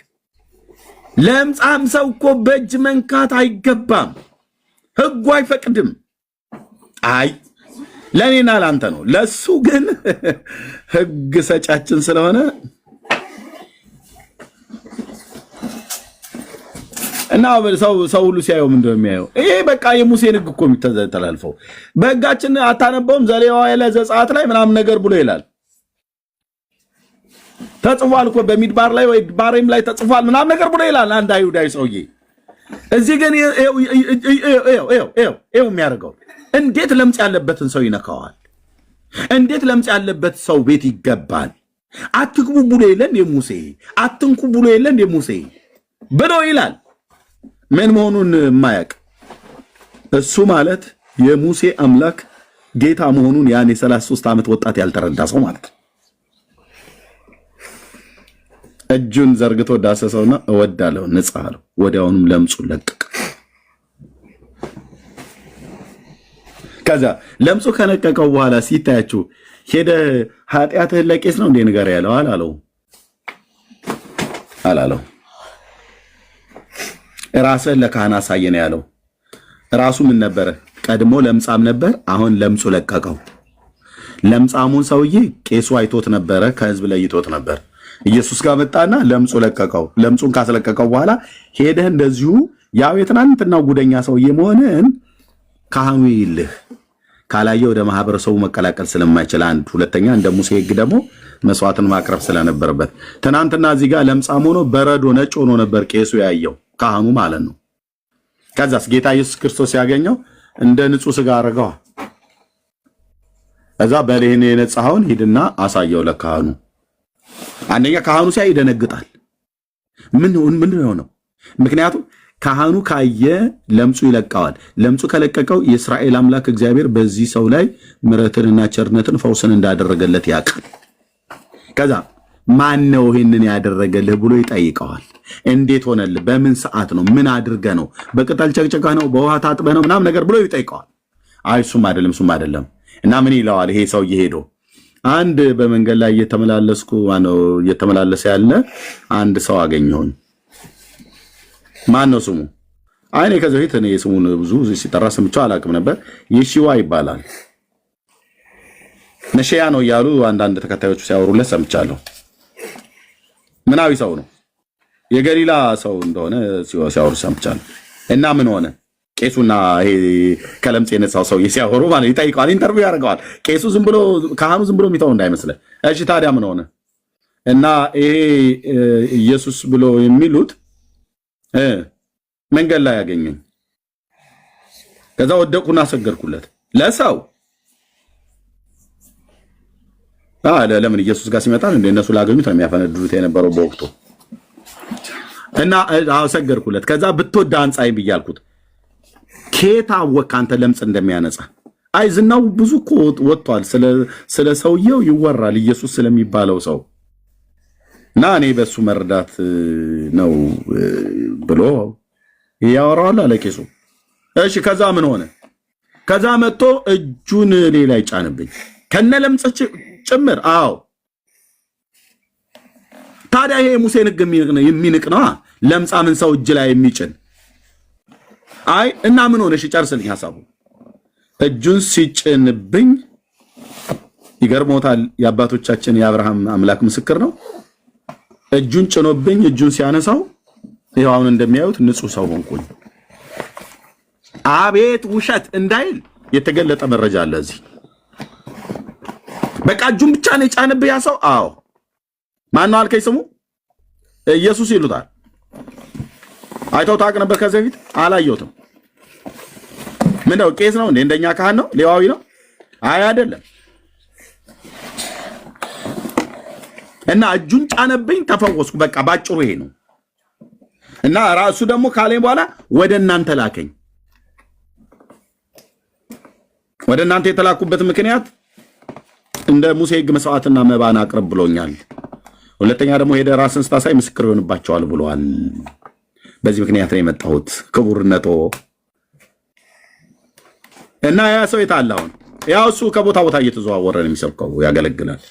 ለምጻም ሰው እኮ በእጅ መንካት አይገባም፣ ሕጉ አይፈቅድም። አይ ለኔና ላንተ ነው፣ ለሱ ግን ሕግ ሰጫችን ስለሆነ እና ሰው ሁሉ ሲያየው ምንድነው የሚያየው? ይሄ በቃ የሙሴን ሕግ እኮ የሚተላልፈው በሕጋችን አታነበውም? ዘሌዋውያን ዘጸአት ላይ ምናምን ነገር ብሎ ይላል። ተጽፏል እኮ በሚድባር ላይ ወይ ባሬም ላይ ተጽፏል ምናምን ነገር ብሎ ይላል አንድ አይሁዳዊ ሰውዬ። እዚህ ግን ይኸው የሚያደርገው እንዴት ለምጽ ያለበትን ሰው ይነካዋል? እንዴት ለምጽ ያለበት ሰው ቤት ይገባል? አትግቡ ብሎ የለን የሙሴ አትንኩ ብሎ የለን የሙሴ ብሎ ይላል። ምን መሆኑን የማያውቅ እሱ ማለት የሙሴ አምላክ ጌታ መሆኑን ያን የ33 ዓመት ወጣት ያልተረዳ ሰው ማለት ነው። እጁን ዘርግቶ ዳሰሰውና እወዳለሁ ንጻ አለው። ወዲያውኑም ለምጹ ለቀቀ። ከዛ ለምጹ ከለቀቀው በኋላ ሲታያችሁ ሄደ ኃጢአትህን ለቄስ ነው እንዴ ንገር ያለው አላለው። ራስህን ለካህን አሳየን ያለው። ራሱ ምን ነበረ? ቀድሞ ለምጻም ነበር፣ አሁን ለምጹ ለቀቀው። ለምጻሙን ሰውዬ ቄሱ አይቶት ነበረ፣ ከህዝብ ለይቶት ነበር። ኢየሱስ ጋር መጣና ለምጹ ለቀቀው። ለምጹን ካስለቀቀው በኋላ ሄደህ እንደዚሁ ያው የትናንትናው ጉደኛ ሰውዬ መሆንን ካህኑ ይልህ ካላየ ወደ ማህበረሰቡ መቀላቀል ስለማይችል አንድ፣ ሁለተኛ እንደ ሙሴ ሕግ ደግሞ መስዋዕትን ማቅረብ ስለነበረበት ትናንትና እዚህ ጋር ለምጻም ሆኖ በረዶ ነጭ ሆኖ ነበር ቄሱ ያየው፣ ካህኑ ማለት ነው። ከዛስ ጌታ ኢየሱስ ክርስቶስ ያገኘው እንደ ንጹህ ስጋ አረገዋ። እዛ በሌህን የነጻኸውን ሂድና አሳየው ለካህኑ። አንደኛ ካህኑ ሲያይ ይደነግጣል። ምን ነው? ምክንያቱም ካህኑ ካየ ለምጹ ይለቀዋል። ለምጹ ከለቀቀው የእስራኤል አምላክ እግዚአብሔር በዚህ ሰው ላይ ምሕረትንና ቸርነትን ፈውስን እንዳደረገለት ያውቃል። ከዛ ማን ነው ይሄንን ያደረገልህ ብሎ ይጠይቀዋል። እንዴት ሆነልህ? በምን ሰዓት ነው? ምን አድርገህ ነው? በቅጠል ጨቅጨቀህ ነው? በውሃ ታጥበህ ነው? ምናምን ነገር ብሎ ይጠይቀዋል። አይ እሱም አይደለም። እና ምን ይለዋል? ይሄ ሰው ሄዶ አንድ በመንገድ ላይ እየተመላለሰ ያለ አንድ ሰው አገኘሁኝ። ማን ነው ስሙ? አይ እኔ ከዚህ በፊት እኔ ስሙን ብዙ ሲጠራ ሰምቼው አላውቅም ነበር። የሺዋ ይባላል። ነሽያ ነው እያሉ አንዳንድ ተከታዮቹ ሲያወሩለት ሰምቻለሁ። ምናዊ ሰው ነው፣ የገሊላ ሰው እንደሆነ ሲያወሩ ሰምቻለሁ። እና ምን ሆነ? ቄሱና ይሄ ከለምጽ የነጻው ሰው ሲያወሩ ማለት ይጠይቀዋል፣ ኢንተርቪው ያደርገዋል። ቄሱ ዝም ብሎ ካህኑ ዝም ብሎ የሚተው እንዳይመስልህ። እሺ ታዲያ ምን ሆነ? እና ይሄ ኢየሱስ ብሎ የሚሉት መንገድ ላይ ያገኘኝ። ከዛ ወደቁና ሰገድኩለት ለሰው ለምን ኢየሱስ ጋር ሲመጣል እንደ እነሱ ላገኙት ነው የሚያፈነዱት የነበረው በወቅቱ። እና ሰገድኩለት። ከዛ ብትወድ አንጻኝ ብያልኩት። ከየት አወቅህ አንተ ለምጽ እንደሚያነጻ? አይ ዝናው ብዙ እኮ ወጥቷል፣ ስለ ሰውየው ይወራል፣ ኢየሱስ ስለሚባለው ሰው እና እኔ በሱ መረዳት ነው ብሎ ያወራዋል አለ ቄሱ። እሺ ከዛ ምን ሆነ? ከዛ መጥቶ እጁን ሌላ ይጫንብኝ ከነ ለምጽ ጭምር። አዎ ታዲያ ይሄ ሙሴን ሕግ የሚንቅ ነው ለምጻምን ሰው እጅ ላይ የሚጭን? አይ እና ምን ሆነሽ? ጨርስልኝ ሐሳቡ። እጁን ሲጭንብኝ ይገርሞታል። የአባቶቻችን የአብርሃም አምላክ ምስክር ነው። እጁን ጭኖብኝ እጁን ሲያነሳው ይሄው አሁን እንደሚያዩት ንጹህ ሰው ሆንኩኝ። አቤት ውሸት እንዳይል የተገለጠ መረጃ አለ እዚህ። በቃ እጁን ብቻ ነው የጫነብህ ያ ሰው። አዎ ማነው አልከኝ? ስሙ ኢየሱስ ይሉታል። አይተው ታውቅ ነበር ከዚህ በፊት? አላየሁትም። ምንድነው? ቄስ ነው እንዴ? እንደኛ ካህን ነው? ሌዋዊ ነው? አይ አይደለም። እና እጁን ጫነብኝ፣ ተፈወስኩ። በቃ ባጭሩ ይሄ ነው። እና ራሱ ደግሞ ካለኝ በኋላ ወደ እናንተ ላከኝ። ወደ እናንተ የተላኩበት ምክንያት እንደ ሙሴ ሕግ መስዋዕትና መባን አቅርብ ብሎኛል። ሁለተኛ ደግሞ ሄደ ራስን ስታሳይ ምስክር ይሆንባቸዋል ብለዋል። በዚህ ምክንያት ነው የመጣሁት ክቡርነቶ። እና ያ ሰው የታለ አሁን? ያው እሱ ከቦታ ቦታ እየተዘዋወረ ነው የሚሰብከው፣ ያገለግላል።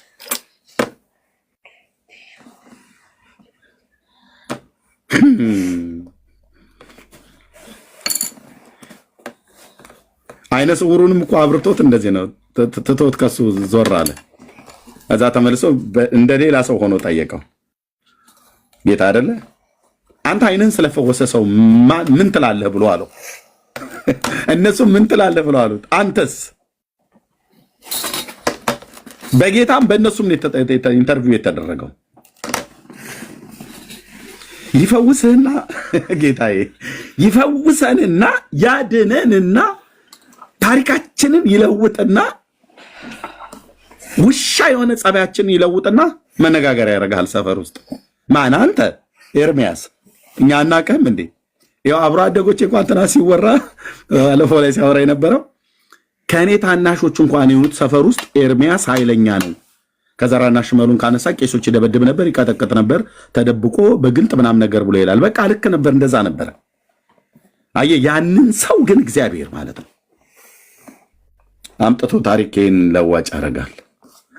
አይነ ስውሩንም እኮ አብርቶት እንደዚህ ነው ትቶት ከሱ ዞር አለ። እዛ ተመልሶ እንደሌላ ሰው ሆኖ ጠየቀው። ጌታ አይደለ አንተ አይንህን ስለፈወሰ ሰው ምን ትላለህ ብሎ አለው። እነሱ ምን ትላለህ ብሎ አሉት። አንተስ? በጌታም በእነሱም ኢንተርቪው የተደረገው ይፈውስህና ጌታዬ ይፈውሰንና ያድነንና ታሪካችንን ይለውጥና ውሻ የሆነ ጸባያችንን ይለውጥና መነጋገሪያ ያደርጋል ሰፈር ውስጥ። ማን አንተ? ኤርሚያስ። እኛ አናውቅህም እንዴ? ያው አብሮ አደጎች እንኳን እንትና ሲወራ አለፈው ላይ ሲያወራ የነበረው ከኔ ታናሾች እንኳን የሆኑት ሰፈር ውስጥ ኤርሚያስ ኃይለኛ ነው፣ ከዘራና ሽመሉን ካነሳ ቄሶች ይደበድብ ነበር፣ ይቀጠቅጥ ነበር፣ ተደብቆ በግልጥ ምናም ነገር ብሎ ይላል። በቃ ልክ ነበር፣ እንደዛ ነበር። አየህ፣ ያንን ሰው ግን እግዚአብሔር ማለት ነው አምጥቶ ታሪኬን ለዋጭ ያደርጋል።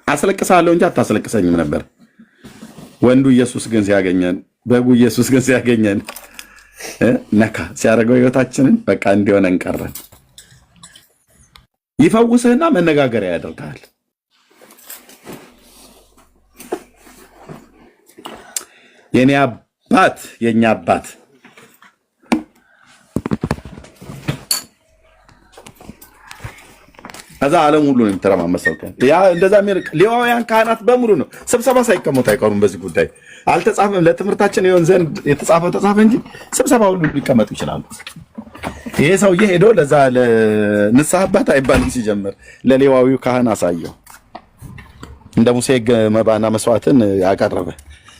አስለቅሳለሁ እንጂ አታስለቅሰኝም ነበር። ወንዱ ኢየሱስ ግን ሲያገኘን፣ በጉ ኢየሱስ ግን ሲያገኘን ነካ ሲያደርገው ህይወታችንን በቃ እንዲሆነ እንቀረን። ይፈውስህና መነጋገሪያ ያደርጋል። የኔ አባት የኛ አባት ከዛ ዓለም ሁሉ ነው የሚተረማመሰው። ያ እንደዛ ሌዋውያን ካህናት በሙሉ ነው ስብሰባ ሳይቀመጡ አይቀሩም። በዚህ ጉዳይ አልተጻፈም፣ ለትምህርታችን ይሆን ዘንድ የተጻፈው ተጻፈ እንጂ ስብሰባ ሁሉ ሊቀመጡ ይችላሉ። ይሄ ሰውዬ ሄዶ ለዛ ለንስሐ አባት አይባልም ሲጀምር ለሌዋዊው ካህን አሳየው። እንደ ሙሴ ሕግ መባና መስዋዕትን ያቀረበ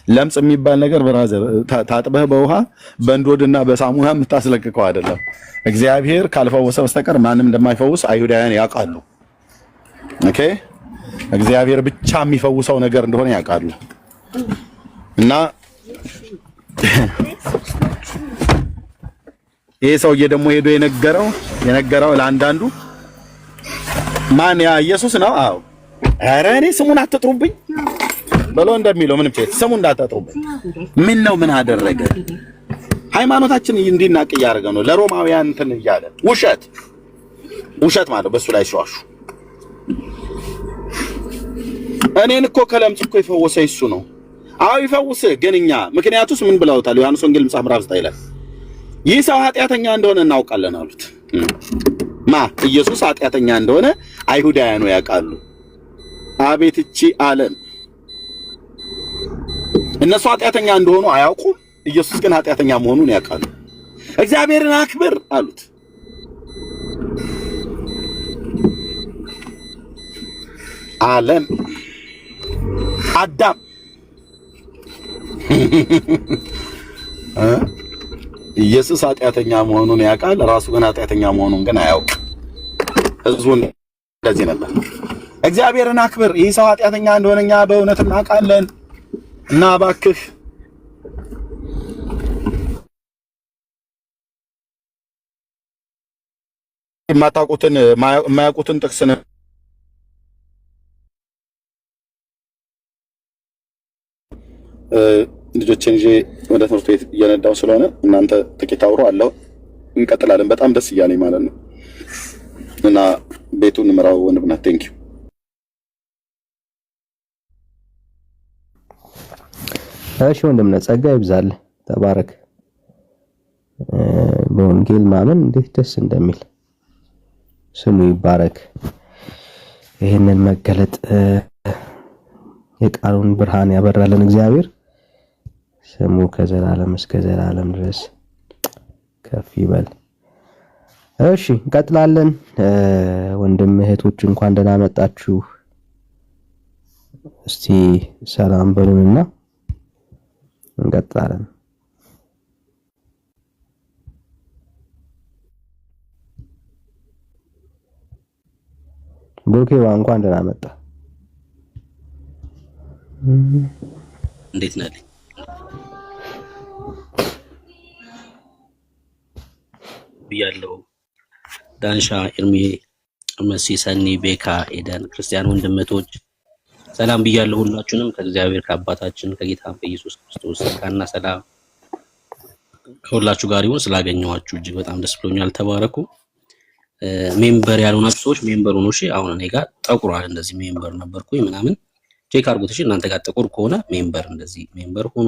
ለምጽ የሚባል ነገር ብራዘር ታጥበህ በውሃ በእንዶድና በሳሙና የምታስለቅቀው አይደለም። እግዚአብሔር ካልፈወሰ በስተቀር ማንም እንደማይፈውስ አይሁዳውያን ያውቃሉ። ኦኬ፣ እግዚአብሔር ብቻ የሚፈውሰው ነገር እንደሆነ ያውቃሉ። እና ይሄ ሰውዬ ደግሞ ሄዶ የነገረው ለአንዳንዱ ማን ያ ኢየሱስ ነው። አዎ፣ ኧረ እኔ ስሙን አትጥሩብኝ ብሎ እንደሚለው ምንም ስሙ እንዳታጥሩብኝ። ምን ነው ምን አደረገ? ሃይማኖታችን እንዲናቅ እያደረገ ነው። ለሮማውያን እንትን እያለ ውሸት ማለት በሱ ላይ ሲዋሹ እኔን እኮ ከለምጽ እኮ የፈወሰ እሱ ነው። አዎ ይፈውስህ፣ ግን እኛ ምክንያቱስ ምን ብለውታል? ዮሐንስ ወንጌል ምዕራፍ 9 ላይ ይህ ሰው ኃጢአተኛ እንደሆነ እናውቃለን አሉት። ኢየሱስ ኃጢአተኛ እንደሆነ አይሁዳውያኑ ያውቃሉ። አቤት እቺ ዓለም! እነሱ ኃጢአተኛ እንደሆኑ አያውቁም። ኢየሱስ ግን ኃጢአተኛ መሆኑን ያውቃሉ። እግዚአብሔርን አክብር አሉት። ዓለም አዳም ኢየሱስ ኃጢአተኛ መሆኑን ያውቃል። ራሱ ግን ኃጢአተኛ መሆኑን ግን አያውቅም። ህዝቡን እንደዚህ ነበር። እግዚአብሔርን አክብር፣ ይህ ሰው ኃጢአተኛ እንደሆነ እኛ በእውነት እናውቃለን እና እባክህ የማያውቁትን ጥቅስ ነው ልጆችን ይዤ ወደ ትምህርት ቤት እየነዳው ስለሆነ እናንተ ጥቂት አውሩ አለው። እንቀጥላለን። በጣም ደስ እያለኝ ማለት ነው እና ቤቱን ምራው ወንድምና ቴንክ ዩ። እሺ ወንድምና ጸጋ ይብዛል። ተባረክ። በወንጌል ማመን እንዴት ደስ እንደሚል ስሙ ይባረክ። ይሄንን መገለጥ የቃሉን ብርሃን ያበራልን እግዚአብሔር ስሙ ከዘላለም እስከ ዘላለም ድረስ ከፍ ይበል። እሺ እንቀጥላለን። ወንድም እህቶች እንኳን ደህና መጣችሁ። እስቲ ሰላም በሉንና እንቀጥላለን። ብሩኬዋ እንኳን ደህና መጣ። እንዴት ነህ? ብያለሁ። ዳንሻ፣ ኤርሚ፣ መሲ፣ ሰኒ፣ ቤካ፣ ኤደን፣ ክርስቲያን ወንድመቶች ሰላም ብያለሁ። ሁላችሁንም ከእግዚአብሔር ከአባታችን ከጌታ በኢየሱስ ክርስቶስ ጸጋና ሰላም ከሁላችሁ ጋር ይሁን። ስላገኘኋችሁ እጅግ በጣም ደስ ብሎኛል። ተባረኩ። ሜምበር ያልሆናችሁ ሰዎች ሜምበር ሆኖ እሺ። አሁን እኔ ጋር ጠቁሯል፣ እንደዚህ ሜምበር ነበርኩኝ ምናምን ቼክ አድርጉት እሺ። እናንተ ጋር ጥቁር ከሆነ ሜምበር እንደዚህ ሜምበር ሆኑ።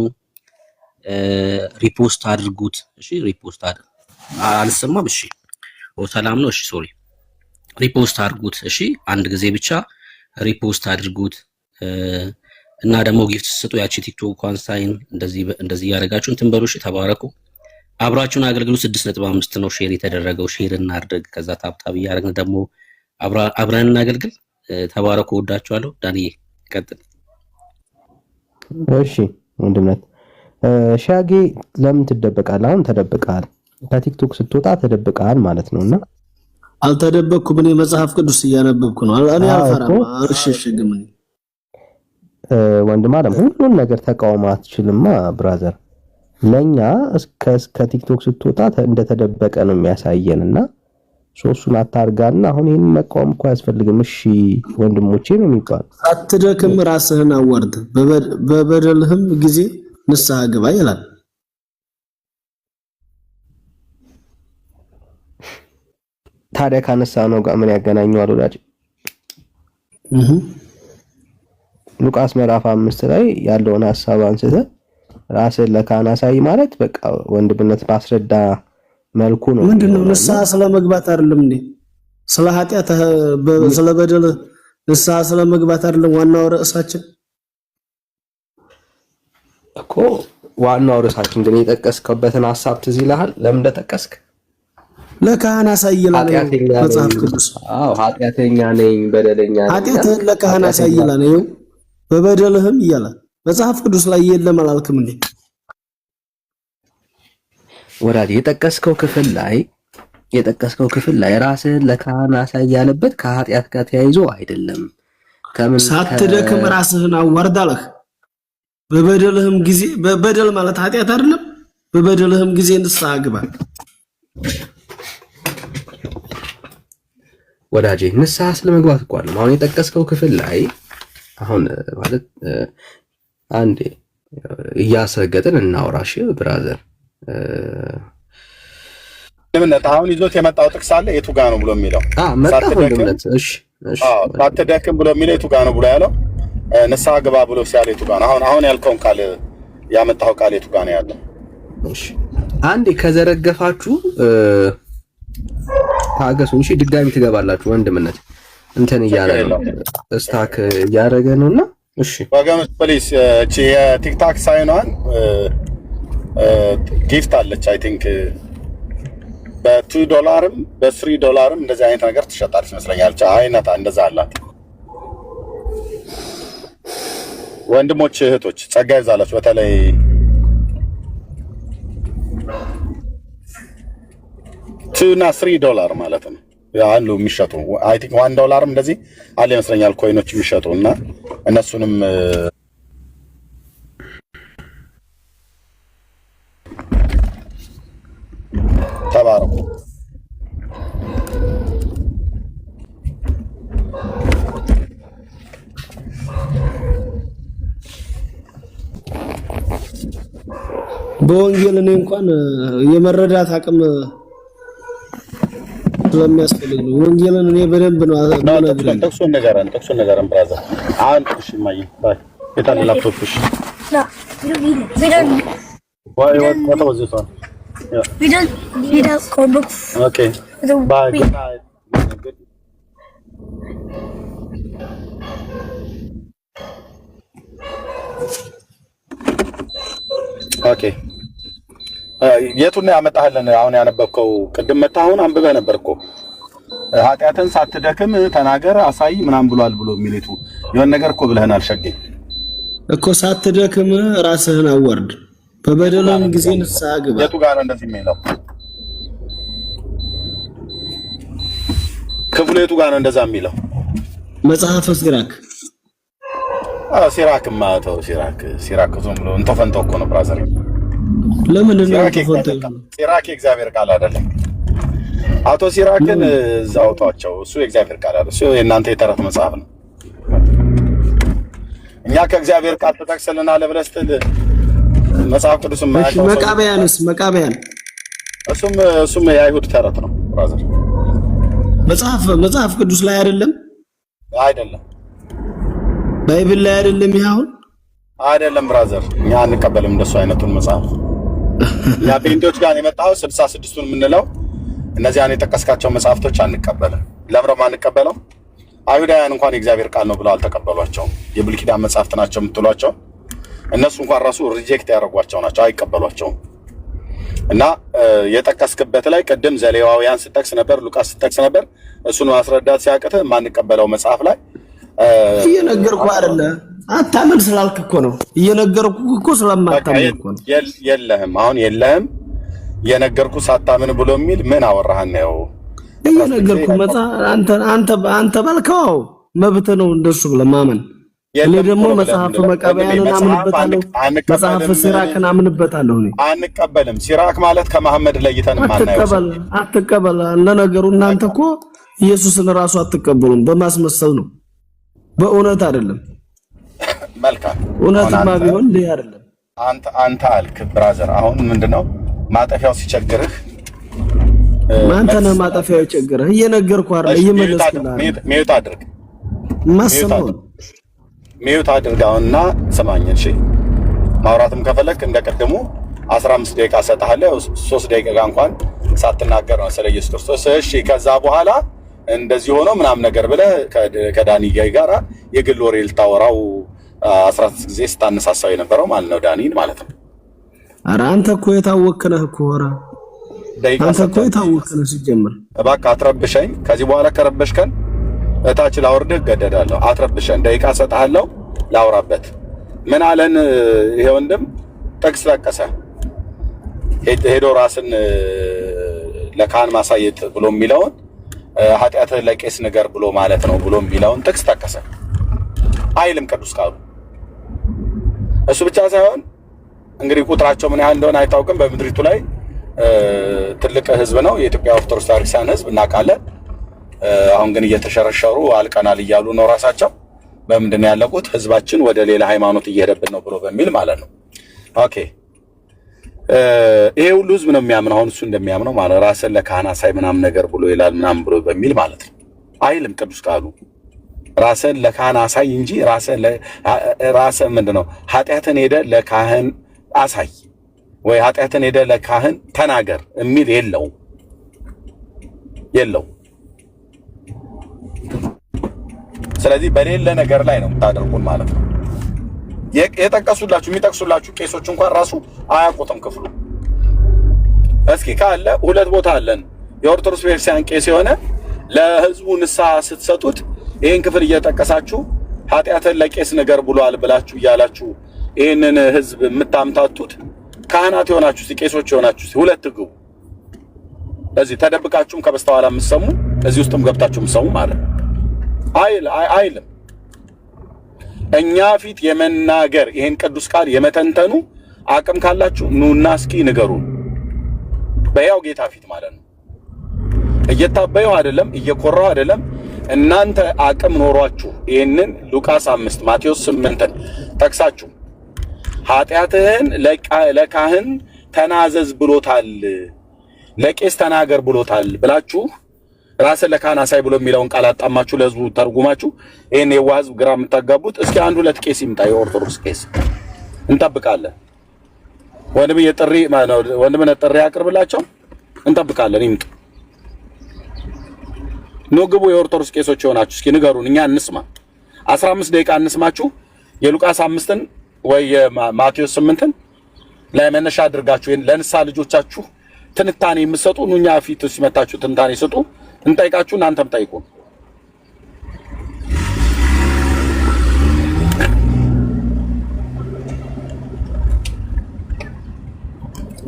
ሪፖስት አድርጉት እሺ። ሪፖስት አልሰማም እሺ። ሰላም ነው እሺ። ሶሪ ሪፖስት አድርጉት እሺ። አንድ ጊዜ ብቻ ሪፖስት አድርጉት እና ደግሞ ጊፍት ስጡ። ያቺ ቲክቶክ ሳይን እንደዚህ ያደርጋችሁ እንትን በሉ እሺ። ተባረኩ። አብራችሁን አገልግሎት 6.5 ነው ሼር የተደረገው። ሼር እናድርግ። ከዛ ታብታብ እያደረግን ደግሞ አብረን እናገልግል። ተባረኩ። ወዳችኋለሁ። ዳንዬ ቀጥል። እሺ ወንድምነት ሻጌ ለምን ትደበቃለህ? አሁን ተደብቀሃል። ከቲክቶክ ስትወጣ ተደብቀሃል ማለት ነውና አልተደበቅኩም። እኔ መጽሐፍ ቅዱስ እያነበብኩ ነው። እኔ አልፈራም። አልሸሸግም። እኔ ወንድም አለም ሁሉን ነገር ተቃውማ አትችልማ ብራዘር። ለኛ እስከ ቲክቶክ ስትወጣ እንደተደበቀ ነው የሚያሳየንና ሶስቱን አታርጋና አሁን ይሄን መቃወም እኮ አያስፈልግም። እሺ ወንድሞቼ ነው የሚባል አትደክም፣ ራስህን አዋርድ፣ በበደልህም ጊዜ ንስሐ ግባ ይላል። ታዲያ ካነሳ ነው ጋር ምን ያገናኘዋል ወዳጅ? ሉቃስ ምዕራፍ 5 ላይ ያለውን ሐሳብ አንስተ ራስን ለካህን አሳይ ማለት በቃ ወንድምነት ባስረዳ መልኩ ነው። ምንድነው? ንስሐ ስለመግባት አይደለም እንዴ? ስለ ኃጢአት ስለ በደል ንስሐ ስለመግባት አይደለም ዋናው ርዕሳችን እኮ። ዋናው ርዕሳችን ግን የጠቀስከበትን ሐሳብ ትዝ ይልሃል? ለምን እንደጠቀስክ? ለካህን አሳይላል መጽሐፍ ቅዱስ። አዎ ኃጢአተኛ ነኝ በደለኛ ነኝ። ኃጢአትህን ለካህን አሳይላል ነው በበደልህም እያለ መጽሐፍ ቅዱስ ላይ የለም አላልክም እንዴ? ወራዲ የጠቀስከው ክፍል ላይ ራስህን ለካህን አሳይ ያለበት ከኃጢአት ጋር ተያይዞ አይደለም። ከምን ሳትደክም ራስህን አዋርድ አለህ። በበደልህም ጊዜ በበደል ማለት ኃጢአት አይደለም። በበደልህም ጊዜ ንስሐ ግባ። ወዳጄ ንስሐ ስለመግባት እኮ አይደለም አሁን የጠቀስከው ክፍል ላይ አሁን ማለት አንዴ እያሰገጥን እናውራሽ ብራዘር። ለምንነት አሁን ይዞት የመጣው ጥቅስ አለ የቱ ጋር ነው ብሎ የሚለው እሺ ሳትደክም ብሎ የሚለው የቱ ጋር ነው ብሎ ያለው? ንስሐ ግባ ብሎ ሲያለ የቱ ጋር ነው? አሁን ያልከውን ቃል ያመጣው ቃል የቱ ጋር ነው ያለው? እሺ አንዴ ከዘረገፋችሁ ታገሱን እሺ። ድጋሚ ትገባላችሁ። ወንድምነት እንትን እያለ ነው ስታክ እያደረገ ነውና እሺ ወገኖች ፕሊስ እቺ የቲክታክ ሳይኗን ጊፍት አለች አይ ቲንክ $2 $3 እንደዚህ አይነት ነገር ትሸጣለች ይመስለኛል። አይነታ እንደዛ አላት። ወንድሞች እህቶች ጸጋ ይዛላችሁ። በተለይ $2 እና $3 ማለት ነው ያሉ የሚሸጡ አይ ቲንክ $1 እንደዚህ አለ ይመስለኛል ኮይኖች የሚሸጡ እና እነሱንም ተባረኩ። በወንጌል እኔ እንኳን የመረዳት አቅም ስለሚያስፈልግ ነው። ወንጌልን እኔ በደንብ ነው አነግረን። ጥቅሱን ነገረን ብራዘር። አንድ እሺ ማይ ባይ የታለ ላፕቶፕሽ? ወይ ወጣው እዚህ We don't read a code book. Okay. Bye. Good night. Good. Okay. የቱን ያመጣህልን? አሁን ያነበብከው ቅድም መጣሁን አንብበህ ነበርኮ። ኃጢአትን ሳትደክም ተናገር አሳይ ምናምን ብሏል ብሎ የሚሉት የሆነ ነገር እኮ ብለህናል። ሸጌ እኮ ሳትደክም ራስህን አወርድ፣ በበደሉም ጊዜ ንስሐ ግባ። የቱ ጋር ነው እንደዚህ የሚለው? ክፍሉ የቱ ጋር ነው እንደዛ የሚለው? መጽሐፈ ሲራክ። ሲራክማ ተው፣ ሲራክ ዝም ብሎ እንተፈንተው እኮ ነው ብራዘር። ለምን ነው እንተፈንተው? ሲራክ የእግዚአብሔር ቃል አይደለም። አቶ ሲራክን እዛው ተዋቸው። እሱ የእግዚአብሔር ቃል አይደለም። እሱ የእናንተ የተረት መጽሐፍ ነው። እኛ ከእግዚአብሔር ቃል ተጠቅሰልናል ብለህ ስትል መጽሐፍ ቅዱስም ማያውቀው መቃብያን እሱም የአይሁድ ተረት ነው ብራዘር። መጽሐፍ ቅዱስ ላይ አይደለም ባይብል ላይ አይደለም። ይሁን አይደለም ብራዘር፣ እኛ አንቀበልም እንደሱ አይነቱን መጽሐፍ። ያ ጴንጤዎች ጋር የመጣው 66ቱን የምንለው እነዚያን የጠቀስካቸው መጽሐፍቶች አንቀበልም። ለምረም አንቀበለው። አይሁዳውያን እንኳን የእግዚአብሔር ቃል ነው ብለው አልተቀበሏቸውም። የብሉይ ኪዳን መጽሐፍት ናቸው የምትሏቸው እነሱ እንኳን ራሱ ሪጀክት ያደረጓቸው ናቸው፣ አይቀበሏቸውም። እና የጠቀስክበት ላይ ቅድም ዘሌዋውያን ስጠቅስ ነበር፣ ሉቃስ ስጠቅስ ነበር። እሱን ማስረዳት ሲያቅትህ የማንቀበለው መጽሐፍ ላይ እየነገርኩህ አይደለ? አታምን ስላልክ እኮ ነው። እየነገርኩህ እኮ ስለማታምን እኮ ነው። የለህም አሁን የለህም። የነገርኩህ ሳታምን ብሎ የሚል ምን አወራህ ነው? እየነገርኩህ አንተ ባልከው መብት ነው እንደሱ ብለህ ማመን። እኔ ደግሞ መጽሐፍ መቃብያንን አምንበታለሁ፣ መጽሐፍ ሲራክን አምንበታለሁ። እኔ አንቀበልም። ሲራክ ማለት ከመሐመድ ለይተን ማናየው አትቀበል። ለነገሩ እናንተ እኮ ኢየሱስን ራሱ አትቀበሉም፣ በማስመሰል ነው፣ በእውነት አይደለም። መልካም እውነትማ ቢሆን እንዴ አይደለም። አንተ አልክ ብራዘር። አሁን ምንድነው ማጠፊያው ሲቸግርህ ማንተ ነህ ማጠፊያው ሲቸግርህ? እየነገርኩህ አይደል? እየመለስኩልህ ሚዩት አድርግ፣ ማሰማው ሚዩት አድርጋውና ሰማኝ። እሺ ማውራትም ከፈለክ እንደቀደሙ 15 ደቂቃ ሰጣለሁ። 3 ደቂቃ እንኳን ሳትናገር ነው ስለ ኢየሱስ ክርስቶስ። እሺ ከዛ በኋላ እንደዚህ ሆኖ ምናምን ነገር ብለህ ከዳኒ ጋራ የግል ወሬ ልታወራው 13 ጊዜ ስታነሳሳው የነበረው ማለት ነው፣ ዳኒን ማለት ነው። ኧረ አንተ እኮ የታወቅህ ነህ እኮ። ኧረ አንተ እኮ የታወቅህ ነህ ሲጀምር። እባክህ አትረብሸኝ። ከዚህ በኋላ ከረበሽከን እታች ላወርድህ እገደዳለሁ። አትረብሸን። ደቂቃ ሰጣለሁ ላውራበት። ምን አለን ይሄ ወንድም? ጥቅስ ጠቀሰ። ሄዶ ራስን ለካህን ማሳየት ብሎ የሚለውን ኃጢአትህ ለቄስ ንገር ብሎ ማለት ነው ብሎ የሚለውን ጥቅስ ጠቀሰ። አይልም ቅዱስ ቃሉ። እሱ ብቻ ሳይሆን እንግዲህ ቁጥራቸው ምን ያህል እንደሆነ አይታወቅም። በምድሪቱ ላይ ትልቅ ህዝብ ነው የኢትዮጵያ ኦርቶዶክስ ታሪክሳን ህዝብ እናውቃለን። አሁን ግን እየተሸረሸሩ አልቀናል እያሉ ነው ራሳቸው። በምንድን ነው ያለቁት? ህዝባችን ወደ ሌላ ሃይማኖት እየሄደብን ነው ብሎ በሚል ማለት ነው። ኦኬ ይሄ ሁሉ ህዝብ ነው የሚያምነው አሁን እሱ እንደሚያምነው ማለት ራስን ለካህን አሳይ ምናምን ነገር ብሎ ይላል ምናምን ብሎ በሚል ማለት ነው። አይልም ቅዱስ ቃሉ ራስን ለካህን አሳይ እንጂ ራስን ምንድነው ኃጢአትን ሄደ ለካህን አሳይ ወይ ኃጢአትን ሄደ ለካህን ተናገር የሚል የለው። ስለዚህ በሌለ ነገር ላይ ነው የምታደርጉን ማለት ነው። የሚጠቅሱላችሁ ቄሶች እንኳን ራሱ አያውቁትም ክፍሉ። እስኪ ካለ 2 ቦታ አለን የኦርቶዶክስ ቤተክርስቲያን ቄስ የሆነ ለህዝቡ ንስሐ ስትሰጡት ይሄን ክፍል እየጠቀሳችሁ ኃጢአትን ለቄስ ነገር ብሏል ብላችሁ እያላችሁ ይሄንን ህዝብ የምታምታቱት ካህናት የሆናችሁ ቄሶች የሆናችሁ 2 ግቡ። እዚህ ተደብቃችሁም ከበስተኋላ የምትሰሙ እዚህ ውስጥም ገብታችሁ የምትሰሙ ማለት አይልም። እኛ ፊት የመናገር ይሄን ቅዱስ ቃል የመተንተኑ አቅም ካላችሁ ኑና እስኪ ንገሩን፣ በያው ጌታ ፊት ማለት ነው። እየታበየው አይደለም፣ እየኮራው አይደለም። እናንተ አቅም ኖሯችሁ ይሄንን ሉቃስ 5 ማቴዎስ 8 ጠቅሳችሁ ኃጢአትህን ለካህን ተናዘዝ ብሎታል፣ ለቄስ ተናገር ብሎታል ብላችሁ ራስን ለካህን አሳይ ብሎ የሚለውን ቃል አጣማችሁ ለህዝቡ ተርጉማችሁ ይሄን የዋህ ህዝብ ግራ የምታጋቡት። እስኪ 1-2 ቄስ ይምጣ፣ የኦርቶዶክስ ቄስ እንጠብቃለን። ወንድም የጥሪ ማነው ወንድም ጥሪ ያቀርብላቸው እንጠብቃለን ይምጡ ኑ ግቡ የኦርቶዶክስ ቄሶች ሆናችሁ እስኪ ንገሩን እኛ እንስማ 15 ደቂቃ እንስማችሁ የሉቃስ 5ን ወይ የማቴዎስ 8ን ላይ መነሻ አድርጋችሁ ለንሳ ልጆቻችሁ ትንታኔ የምትሰጡ ኑኛ ፊት ሲመታችሁ ትንታኔ ሰጡ እንጠይቃችሁ እናንተም ጠይቁን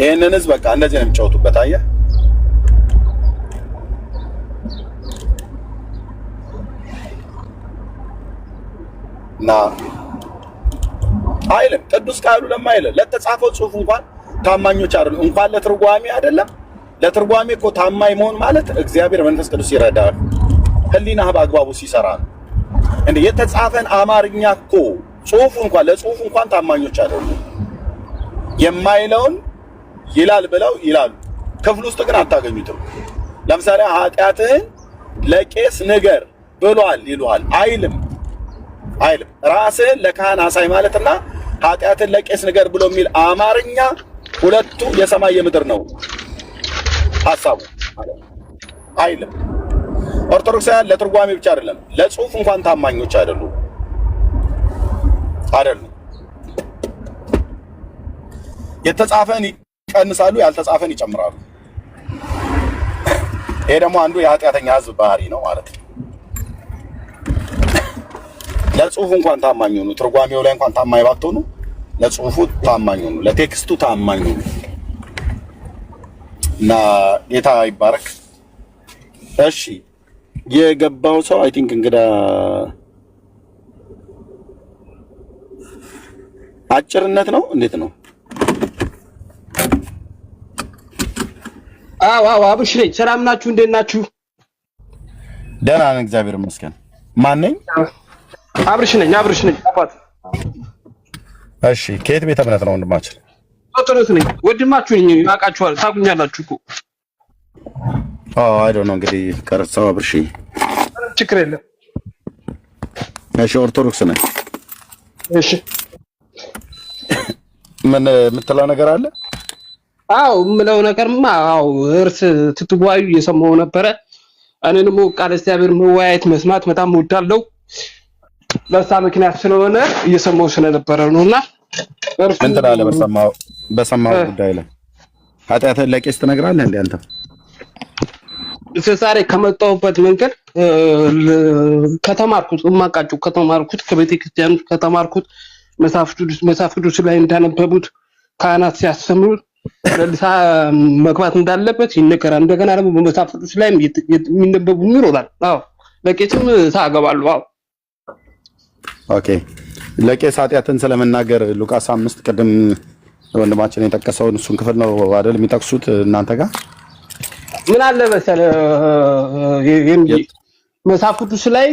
ይሄንን ህዝብ በቃ እንደዚህ ነው የሚጫወቱበት አየህ ና አይልም ቅዱስ ቃሉ ለማይለ ለተጻፈው ጽሁፍ እንኳን ታማኞች አይደሉም እንኳን ለትርጓሜ አይደለም ለትርጓሜ እኮ ታማኝ መሆን ማለት እግዚአብሔር መንፈስ ቅዱስ ይረዳል ህሊናህ በአግባቡ ሲሰራ ነው እንዴ የተጻፈን አማርኛ እኮ ጽሁፉ እንኳን ለጽሁፉ እንኳን ታማኞች አይደሉም የማይለውን ይላል ብለው ይላሉ ክፍል ውስጥ ግን አታገኙትም ለምሳሌ ኃጢአትህን ለቄስ ንገር ብሏል ይሉሃል አይልም ራስህን ለካህን አሳይ ማለትና ኃጢአትን ለቄስ ንገር ብሎ የሚል አማርኛ ሁለቱ የሰማይ የምድር ነው ሐሳቡ አይልም ኦርቶዶክሳውያን ለትርጓሜ ብቻ አይደለም ለጽሁፍ እንኳን ታማኞች አይደሉም የተጻፈን ይቀንሳሉ ያልተጻፈን ይጨምራሉ ይሄ ደግሞ አንዱ የኃጢአተኛ ህዝብ ባህሪ ነው ማለት ነው ለጽሁፍ እንኳን ታማኝ ሆኑ ትርጓሜው ላይ እንኳን ታማኝ ባትሆኑ ለጽሁፉ ታማኝ ሆኑ ለቴክስቱ ታማኝ ሆኑ እና ጌታ ይባረክ እሺ የገባው ሰው አይ ቲንክ እንግዳ አጭርነት ነው እንዴት ነው አዎ አብርሽ ነኝ ሰላም ናችሁ እንዴት ናችሁ ደህና ነን እግዚአብሔር ይመስገን ማን ነኝ አብርሽ ነኝ አባት እሺ ከየት ቤተ እምነት ነው ወንድማችን ኦርቶዶክስ ነኝ ወንድማችሁ ነኝ ያውቃችኋል ታቁኛላችሁ እኮ አይ ዶንት ኖ እንግዲህ ቀርጻው አብርሽ ችግር የለም እሺ ኦርቶዶክስ ነኝ እሺ ምን የምትለው ነገር አለ አው ምለው ነገርማ አው እርስ ትትጓዩ እየሰማው ነበረ እኔንም ቃል እግዚአብሔር መዋያየት መስማት በጣም ወዳለው ለሳ ምክንያት ስለሆነ እየሰማው ስለነበረ ነውና እርሱ ምን ትላለህ በሰማው ጉዳይ ላይ ኃጢአትህን ለቄስ ትነግራለህ እንዴ አንተ ዛሬ ከመጣሁበት መንገድ ከተማርኩት ከቤተክርስቲያን ከተማርኩት መጽሐፍ ቅዱስ ላይ እንዳነበቡት ካህናት ሲያስተምሩ ለልሳ መግባት እንዳለበት ይነገራል እንደገና ደግሞ በመጽሐፍ ቅዱስ ላይ የሚነበቡ ይኖራል አዎ ለቄስም ታገባሉ አዎ ኦኬ ለቄስ ኃጢአትን ስለመናገር ሉቃስ 5 ቀደም ወንድማችን የጠቀሰውን እሱን ክፍል ነው አይደል የሚጠቅሱት እናንተ ጋር ምን አለ መሰለ መጽሐፍ ቅዱስ ላይ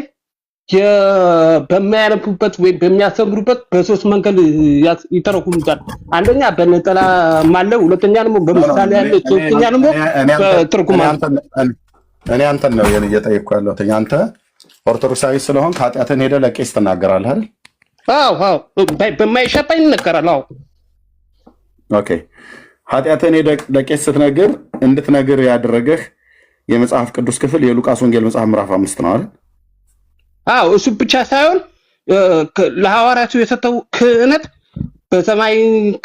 በሚያነቡበት ወይ በሚያስተምሩበት በሶስት መንገድ ይተረጉሙታል አንደኛ በነጠላ ማለት ሁለተኛ ደግሞ በምሳሌ ያለ ሶስተኛ ደግሞ በትርጉም እኔ አንተን ነው እየጠየቅኩ ያለሁት አንተ ኦርቶዶክሳዊ ስለሆንክ ኃጢአትን ሄደህ ለቄስ ትናገራለህ አይደል አዎ በማይሻባኝ ይነገራል አዎ ኦኬ ኃጢአትን ሄደህ ለቄስ ስትነግር እንድትነግር ያደረገህ የመጽሐፍ ቅዱስ ክፍል የሉቃስ ወንጌል መጽሐፍ ምዕራፍ 5 ነው አይደል አዎ እሱ ብቻ ሳይሆን ለሐዋርያቱ የሰጠው ክህነት በሰማይ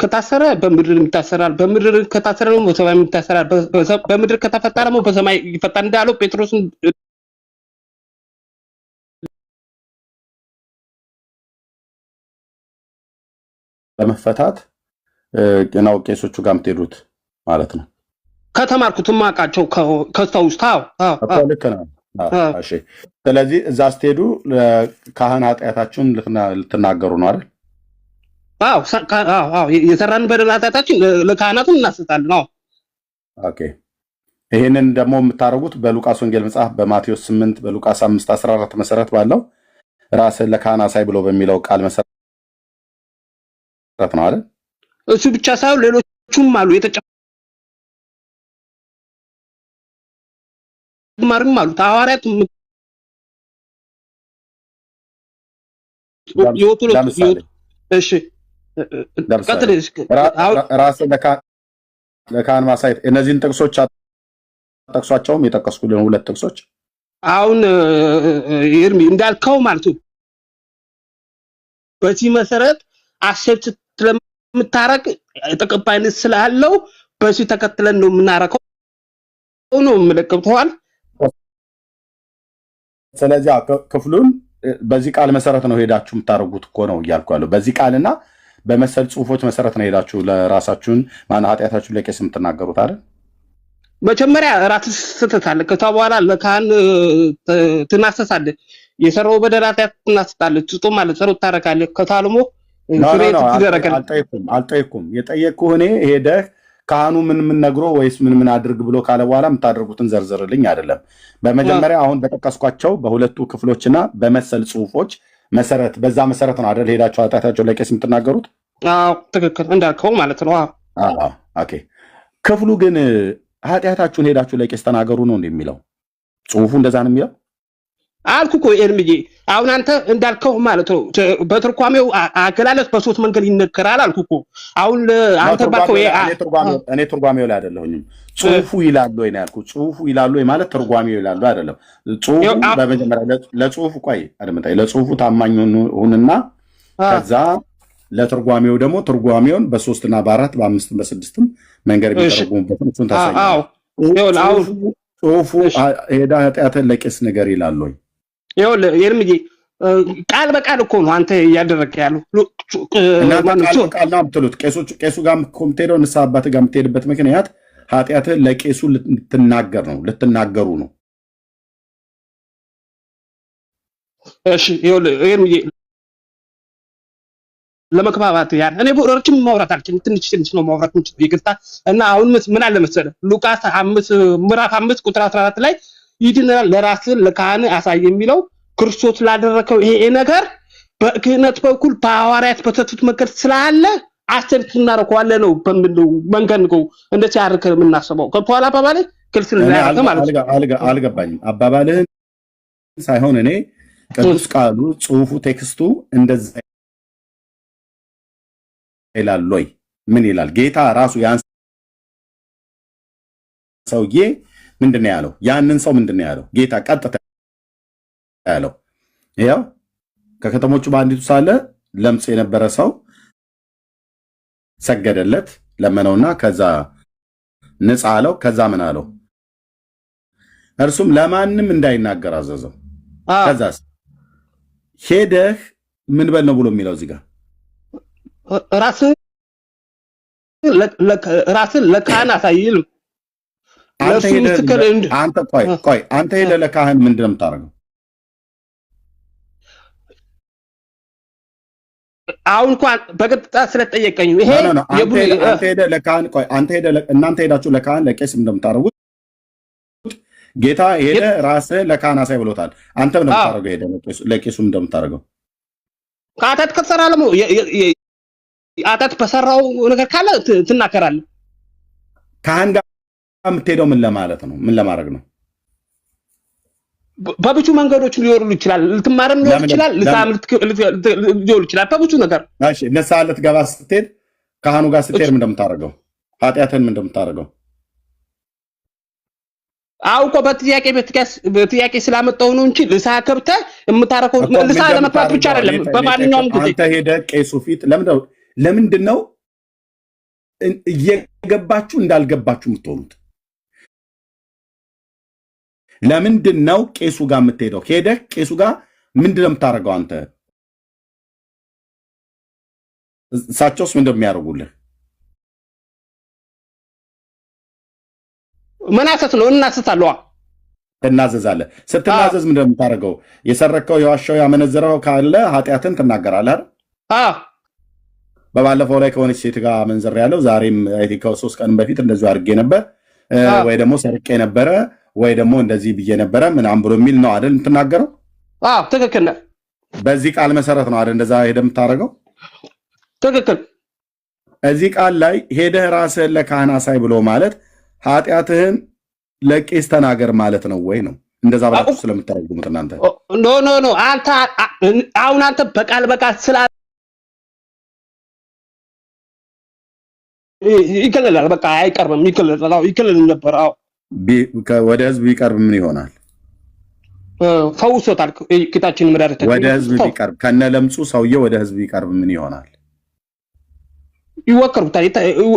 ከታሰረ በምድር ይታሰራል በምድር ከታሰረ ደግሞ በሰማይ ይታሰራል በምድር ከተፈታ ደግሞ በሰማይ ይፈታል እንዳለው ጴጥሮስን ለመፈታት ነው ቄሶቹ ጋር የምትሄዱት ማለት ነው ከተማርኩት ማቃቸው ከስተውስታው ልክ ነው እሺ ስለዚህ እዛ ስትሄዱ ካህን ኃጢአታችሁን ልትናገሩ ነው አይደል አዎ የሰራን በደል ኃጢአታችን ለካህናቱ እናስጣለን አዎ ኦኬ ይሄንን ደግሞ የምታረጉት በሉቃስ ወንጌል መጽሐፍ በማቴዎስ 8 በሉቃስ 5:14 መሰረት ባለው ራስን ለካህን አሳይ ብሎ በሚለው ቃል መሰረት ነው አይደል እሱ ብቻ ሳይሆን ሌሎችም አሉ ማርም አሉ ሐዋርያት እሺ ደርሰህ ራስህ ለካህን ማሳየት እነዚህን ጥቅሶች ጠቅሷቸውም የጠቀስኩልን ሁለት ጥቅሶች አሁን ኤርሚ እንዳልከው ማለት ነው። በዚህ መሰረት አሴት ስለምታረቅ ተቀባይነት ስላለው በዚህ ተከትለን ነው የምናረከው ነው የምለቀብተዋል። ስለዚህ ክፍሉን በዚህ ቃል መሰረት ነው ሄዳችሁ የምታረጉት እኮ ነው እያልኩ ያለው። በዚህ ቃልና በመሰል ጽሁፎች መሰረት ነው ሄዳችሁ ለራሳችሁን ማን ኃጢአታችሁን ለቄስ የምትናገሩት አይደል? መጀመሪያ ራስህ ስትታለህ ከዛ በኋላ ለካህን ትናሰሳለህ። የሰራው በደል ኃጢአት ትናሰሳለህ። ትጾም ማለት ጸሎት ታረጋለህ። ከታልሞ ፍሬት ትደረጋለህ። አልጠየኩም። የጠየቅኩህ እኔ ሄደህ ካህኑ ምን ነግሮ ወይስ ምን አድርግ ብሎ ካለ በኋላ የምታደርጉትን ዘርዝርልኝ አይደለም። በመጀመሪያ አሁን በጠቀስኳቸው በሁለቱ ክፍሎችና በመሰል ጽሁፎች መሰረት በዛ መሰረት ነው አይደል ሄዳችሁ ኃጢአታችሁን ለቄስ የምትናገሩት? አዎ ትክክል እንዳልከው ማለት ነው። አዎ ኦኬ። ክፍሉ ግን ኃጢአታችሁን ሄዳችሁ ለቄስ ተናገሩ ነው እንደሚለው ጽሁፉ እንደዛ ነው የሚለው አልኩ እኮ ኤርምዬ። አሁን አንተ እንዳልከው ማለት ነው በትርጓሜው አገላለጽ በሶስት መንገድ ይነገራል አልኩ እኮ። አሁን አንተ ባልከው እኔ ትርጓሜው ላይ አይደለሁኝም። ጽሁፉ ይላል ወይ ነው ያልኩት። ጽሁፉ ይላል ወይ ማለት ትርጓሜው ይላል አይደለም። ጽሁፉ በመጀመሪያ ለጽሁፉ ቆይ አድምጣይ፣ ለጽሁፉ ታማኝ ሁንና ከዛ ለትርጓሜው ደግሞ ትርጓሜውን በ3 እና በ4 በ5 በ6 መንገድ ቢተረጉሙበት እሱን ታሳያለህ። ጽሁፉ ሄዳ ኃጢአትን ለቄስ ነገር ይላል ወይ? ይኸውልህ ኤርምዬ ቃል በቃል እኮ ነው አንተ እያደረግህ ያለው። ቃል ነው የምትሉት። ቄሱ ጋር የምትሄደው ንስሐ አባት ጋር የምትሄድበት ምክንያት ኃጢአትን ለቄሱ ልትናገሩ ነው። እሺ ይኸውልህ ኤርምዬ ለመግባባት ያን እኔ ረጅም ማውራት አልችልም። ትንሽ ነው ማውራት የምችለው ይቅርታ። እና አሁን ምን አለ መሰለህ ሉቃስ 5 ምዕራፍ 5 ቁጥር 14 ላይ ይድናል ለራስህ ለካህን አሳይ የሚለው ክርስቶስ ላደረከው ይሄ ነገር በክህነት በኩል በሐዋርያት በተቱት መንገድ ስላለ አሰብት እናረከዋለን ነው በሚለው መንገድ ነው እንደዚህ አድርገን የምናስበው። ከበኋላ አባባሌ ክልስ ላይ ማለት አልገባኝም። አባባልህን ሳይሆን እኔ ቅዱስ ቃሉ ጽሁፉ ቴክስቱ እንደዛ ይላል ወይ? ምን ይላል? ጌታ ራሱ ያን ሰውዬ ምንድነው ያለው? ያንን ሰው ምንድነው ያለው? ጌታ ቀጥታ ያለው ያው ከከተሞቹ በአንዲቱ ሳለ ለምጽ የነበረ ሰው ሰገደለት፣ ለመነውና ከዛ ንጻ አለው። ከዛ ምን አለው? እርሱም ለማንም እንዳይናገር አዘዘው። ከዛስ ሄደህ ምን በል ነው ብሎ የሚለው እዚህ ጋር ራስን ለካህን አሳይል። አንተ ሄደህ ለካህን ምንድን ነው የምታደርገው? አሁን እንኳን በቀጥታ ስለጠየቀኝ ይሄ እናንተ ሄዳችሁ ለካህን ለቄስ እንደምታደርጉት ጌታ ሄደህ ራስህ ለካህን አሳይ ብሎታል። አንተ ምን እንደምታደርገው ሄደህ ለቄሱ እንደምታደርገው ኃጢአት ከተሰራ ለሞ ኃጢአት በሰራው ነገር ካለ ትናገራለህ። ካህን ጋር የምትሄደው ምን ለማለት ነው? ምን ለማድረግ ነው? በብዙ መንገዶች ሊወሩ ይችላል። ልትማርም ሊሆን ይችላል። ሊሆን ይችላል በብዙ ነገር። እሺ ንስሐ ልትገባ ስትሄድ ካህኑ ጋር ስትሄድ ምን እንደምታደርገው? ኃጢአትን ምን እንደምታደርገው? አውቆ በጥያቄ ስላመጣው ነው እንጂ ንስሐ ገብተህ የምታረከው ንስሐ ለመግባት ብቻ አይደለም። በማንኛውም ጊዜ አንተ ሄደህ ቄሱ ፊት ለምንድን ነው እየገባችሁ እንዳልገባችሁ የምትሆኑት? ለምንድን ነው ቄሱ ጋር የምትሄደው? ሄደህ ቄሱ ጋር ምንድን ነው የምታደርገው አንተ? እሳቸውስ ምንድን ነው የሚያደርጉልህ? መናሰት ነው። እናሰታለዋ ትናዘዛለህ። ስትናዘዝ ምንድን ነው የምታደርገው? የሰረከው የዋሻው ያመነዘረው ካለ ኃጢአትን ትናገራለህ አይደል? በባለፈው ላይ ከሆነች ሴት ጋር መንዘር ያለው ዛሬም አይቲካው 3 ቀን በፊት እንደዚሁ አድርጌ ነበር ወይ ደግሞ ሰርቄ ነበረ ወይ ደግሞ እንደዚህ ብዬ ነበረ ምናምን ብሎ የሚል ነው አይደል የምትናገረው? ትክክል ነህ። በዚህ ቃል መሰረት ነው አይደል እንደዛ ሄደህ የምታደርገው? ትክክል። እዚህ ቃል ላይ ሄደህ ራስህን ለካህን አሳይ ብሎ ማለት ኃጢአትህን ለቄስ ተናገር ማለት ነው ወይ ነው? እንደዛ ብላችሁ ስለምታደርጉት እናንተ ኖ አንተ አሁን አንተ በቃል ስላ ይከለላል። በቃ አይቀርብም። ይከለል ነበር። አዎ ወደ ህዝብ ቢቀርብ ምን ይሆናል? ፈውሶታል። ጌታችን መድኃኒታችን ወደ ህዝብ ቢቀርብ ከነ ለምጹ ሰውዬው ወደ ህዝብ ቢቀርብ ምን ይሆናል?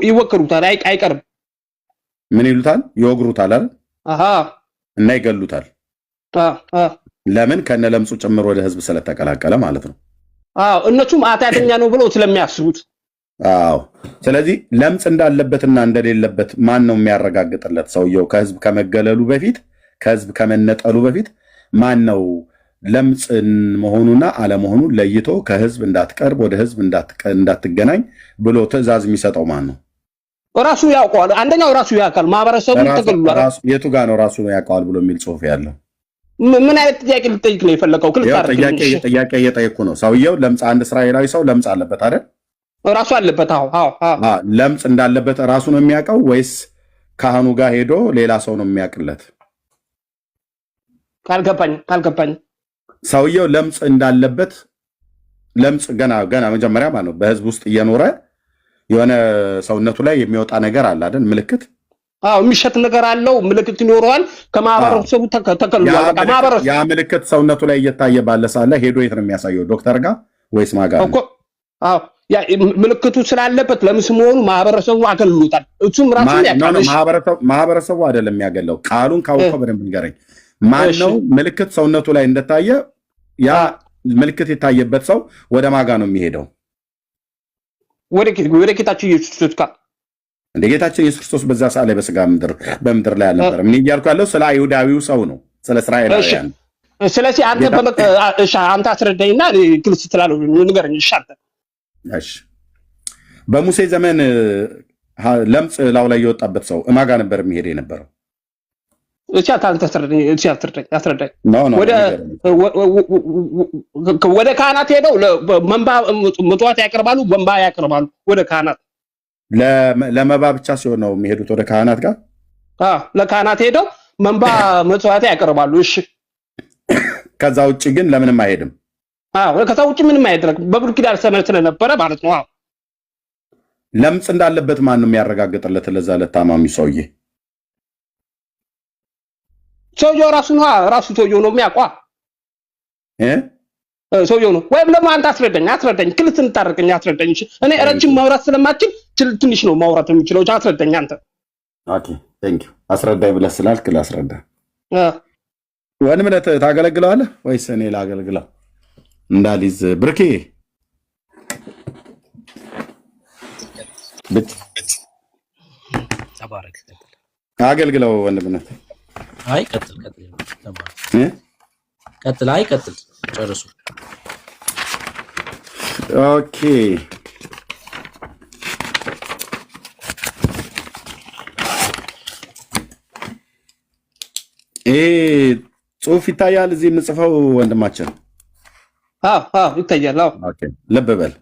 ይወከሩታል። አይቀርም። ምን ይሉታል? ይወግሩታል አይደል? አሃ እና ይገሉታል። ለምን? ከነ ለምጹ ጭምር ወደ ህዝብ ስለተቀላቀለ ማለት ነው። አዎ እነሱም ኃጢአተኛ ነው ብለው ስለሚያስቡት። አዎ ስለዚህ ለምጽ እንዳለበትና እንደሌለበት ማን ነው የሚያረጋግጥለት? ሰውየው ከህዝብ ከመገለሉ በፊት ከህዝብ ከመነጠሉ በፊት ማን ነው ለምጽ መሆኑና አለመሆኑን ለይቶ ከህዝብ እንዳትቀርብ ወደ ህዝብ እንዳትገናኝ ብሎ ትዕዛዝ የሚሰጠው ማን ነው? ራሱ ያውቀዋል። አንደኛው ራሱ ያውቃል። ማህበረሰቡ ተገልሏል። የቱ ጋር ነው ራሱ ያውቀዋል ብሎ የሚል ጽሑፍ ያለው? ምን አይነት ጥያቄ ልጠይቅ ነው የፈለከው? ጥያቄ እየጠየኩ ነው። ሰውየው ለምጽ አንድ እስራኤላዊ ሰው ለምጽ አለበት አይደል? ራሱ አለበት። አዎ ለምጽ እንዳለበት ራሱ ነው የሚያውቀው ወይስ ካህኑ ጋር ሄዶ ሌላ ሰው ነው የሚያውቅለት? ካልገባኝ ሰውየው ለምጽ እንዳለበት ለምጽ ገና መጀመሪያ ማለት ነው በህዝብ ውስጥ እየኖረ የሆነ ሰውነቱ ላይ የሚወጣ ነገር አለ አይደል? ምልክት የሚሸት ነገር አለው። ምልክት ይኖረዋል። ከማህበረሰቡ ተከልሏል። ያ ምልክት ሰውነቱ ላይ እየታየ ባለ ሳለ ሄዶ የት ነው የሚያሳየው? ዶክተር ጋር ወይስ ማጋ? ምልክቱ ስላለበት ለምስ መሆኑ ማህበረሰቡ አገልሎታል። እሱም ራሱ ማህበረሰቡ አይደለም የሚያገለው። ቃሉን ካወቀው በደንብ ንገረኝ። ማን ነው ምልክት ሰውነቱ ላይ እንደታየ ያ ምልክት የታየበት ሰው ወደ ማጋ ነው የሚሄደው? ወደ ጌታችን ኢየሱስ ክርስቶስ ጋር። እንደ ጌታችን ኢየሱስ ክርስቶስ በዛ ሰዓት ላይ በስጋ በምድር ላይ አልነበረም። ምን እያልኩ ያለው ስለ አይሁዳዊው ሰው ነው፣ ስለ እስራኤላውያን። ስለዚህ አንተ አስረዳኝና ግልጽ ስላለው ንገረኝ። እሺ በሙሴ ዘመን ለምጽ ላው ላይ የወጣበት ሰው ማጋ ነበር የሚሄድ የነበረው? አስረዳኝ። ወደ ካህናት ሄደው መስዋዕት ያቀርባሉ፣ ወንባ ያቀርባሉ። ወደ ካህናት ለመባ ብቻ ሲሆን ነው የሚሄዱት ወደ ካህናት ጋር። ለካህናት ሄደው መንባ መስዋዕት ያቀርባሉ። እሺ ከዛ ውጭ ግን ለምንም አይሄድም። ከዛ ውጭ ምንም አይደረግም። በብሉይ ኪዳን ዘመን ስለነበረ ማለት ነው። ለምጽ እንዳለበት ማን ነው የሚያረጋግጥለት? ለዛ ለታማሚ ሰውዬ ሰውየው ራሱ ሰውየው ነው የሚያውቀው። ሰውየው ነው። ወይም ደግሞ አንተ አስረዳኝ። ክልት እንታረቀኝ፣ አስረዳኝ። እኔ ረጅም ማውራት ስለማችል ትንሽ ነው ማውራት የምችለው። አስረዳኝ አንተ። ኦኬ ቴንክ ዩ። አስረዳኝ ብለህ ስላልክ ላስረዳ። ወንድምነት ታገለግለዋለህ ወይስ እኔ ላገልግለው? እንዳሊዝ ብርኬ ተባረክ። አገልግለው ወንድምነት። አይ ቀጥል። ጨርሱ። ኦኬ ጽሁፍ ይታያል እዚህ የምጽፈው ወንድማችን? ይታያል። ኦኬ ልብ በል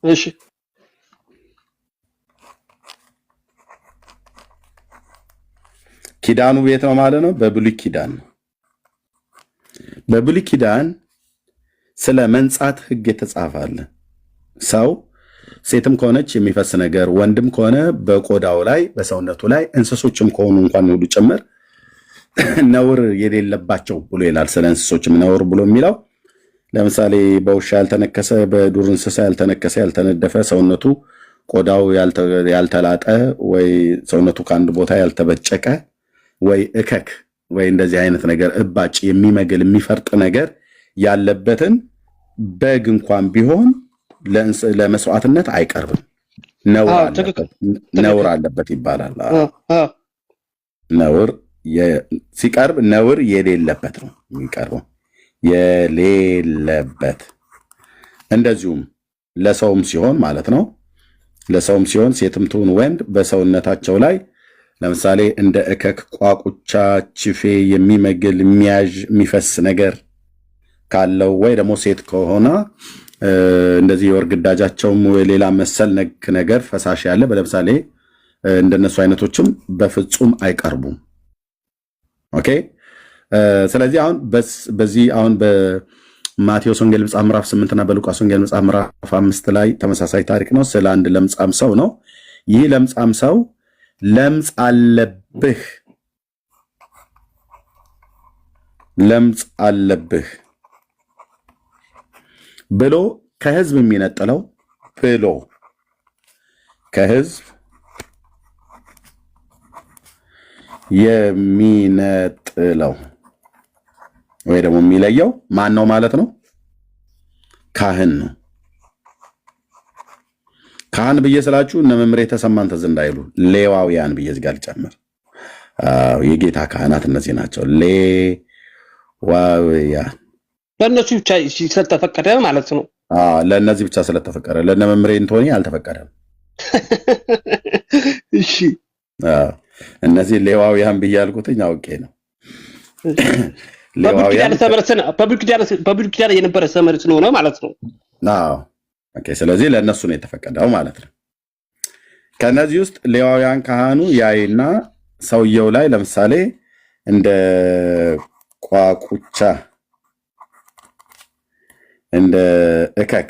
እሺ። ኪዳኑ ቤት ነው ማለት ነው። በብሉይ ኪዳን ነው። በብሉይ ኪዳን ስለ መንጻት ሕግ የተጻፈ አለ። ሰው ሴትም ከሆነች የሚፈስ ነገር፣ ወንድም ከሆነ በቆዳው ላይ በሰውነቱ ላይ፣ እንስሶችም ከሆኑ እንኳን ሁሉ ጭምር ነውር የሌለባቸው ብሎ ይላል። ስለ እንስሶችም ነውር ብሎ የሚለው ለምሳሌ በውሻ ያልተነከሰ፣ በዱር እንስሳ ያልተነከሰ፣ ያልተነደፈ፣ ሰውነቱ ቆዳው ያልተላጠ ወይ ሰውነቱ ከአንድ ቦታ ያልተበጨቀ ወይ እከክ ወይ እንደዚህ አይነት ነገር እባጭ የሚመግል የሚፈርጥ ነገር ያለበትን በግ እንኳን ቢሆን ለመስዋዕትነት አይቀርብም። ነውር አለበት ይባላል። ነውር ሲቀርብ ነውር የሌለበት ነው የሚቀርበው፣ የሌለበት። እንደዚሁም ለሰውም ሲሆን ማለት ነው። ለሰውም ሲሆን ሴትም ትሁን ወንድ በሰውነታቸው ላይ ለምሳሌ እንደ እከክ፣ ቋቁቻ፣ ችፌ የሚመግል የሚያዥ የሚፈስ ነገር ካለው ወይ ደግሞ ሴት ከሆነ እንደዚህ የወር ግዳጃቸውም ሌላ መሰል ነክ ነገር ፈሳሽ ያለ ለምሳሌ እንደነሱ አይነቶችም በፍጹም አይቀርቡም። ኦኬ። ስለዚህ አሁን በዚህ አሁን በማቴዎስ ወንጌል መጽሐፍ ምዕራፍ 8 እና በሉቃስ ወንጌል መጽሐፍ ምዕራፍ 5 ላይ ተመሳሳይ ታሪክ ነው። ስለ አንድ ለምጻም ሰው ነው። ይህ ለምጻም ሰው ለምጽ አለብህ ብሎ ከህዝብ የሚነጥለው ወይ ደግሞ የሚለየው ማን ነው ማለት ነው? ካህን ነው። ካህን ብዬ ስላችሁ እነ መምሬ ተሰማን ትዝ እንዳይሉ ሌዋውያን ብዬ እዚህ ጋር ልጨምር። የጌታ ካህናት እነዚህ ናቸው፣ ሌዋውያን። ለእነሱ ብቻ ስለተፈቀደ ማለት ነው። ለእነዚህ ብቻ ስለተፈቀደ፣ ለእነ መምሬ እንቶኒ አልተፈቀደም። እሺ፣ እነዚህ ሌዋውያን ብዬ ያልኩትኝ አውቄ ነው። በብሉይ ኪዳን የነበረ ሰመር ስለሆነ ማለት ነው። ኦኬ፣ ስለዚህ ለእነሱ ነው የተፈቀደው ማለት ነው። ከነዚህ ውስጥ ሌዋውያን ካህኑ ያይና ሰውየው ላይ ለምሳሌ እንደ ቋቁቻ፣ እንደ እከክ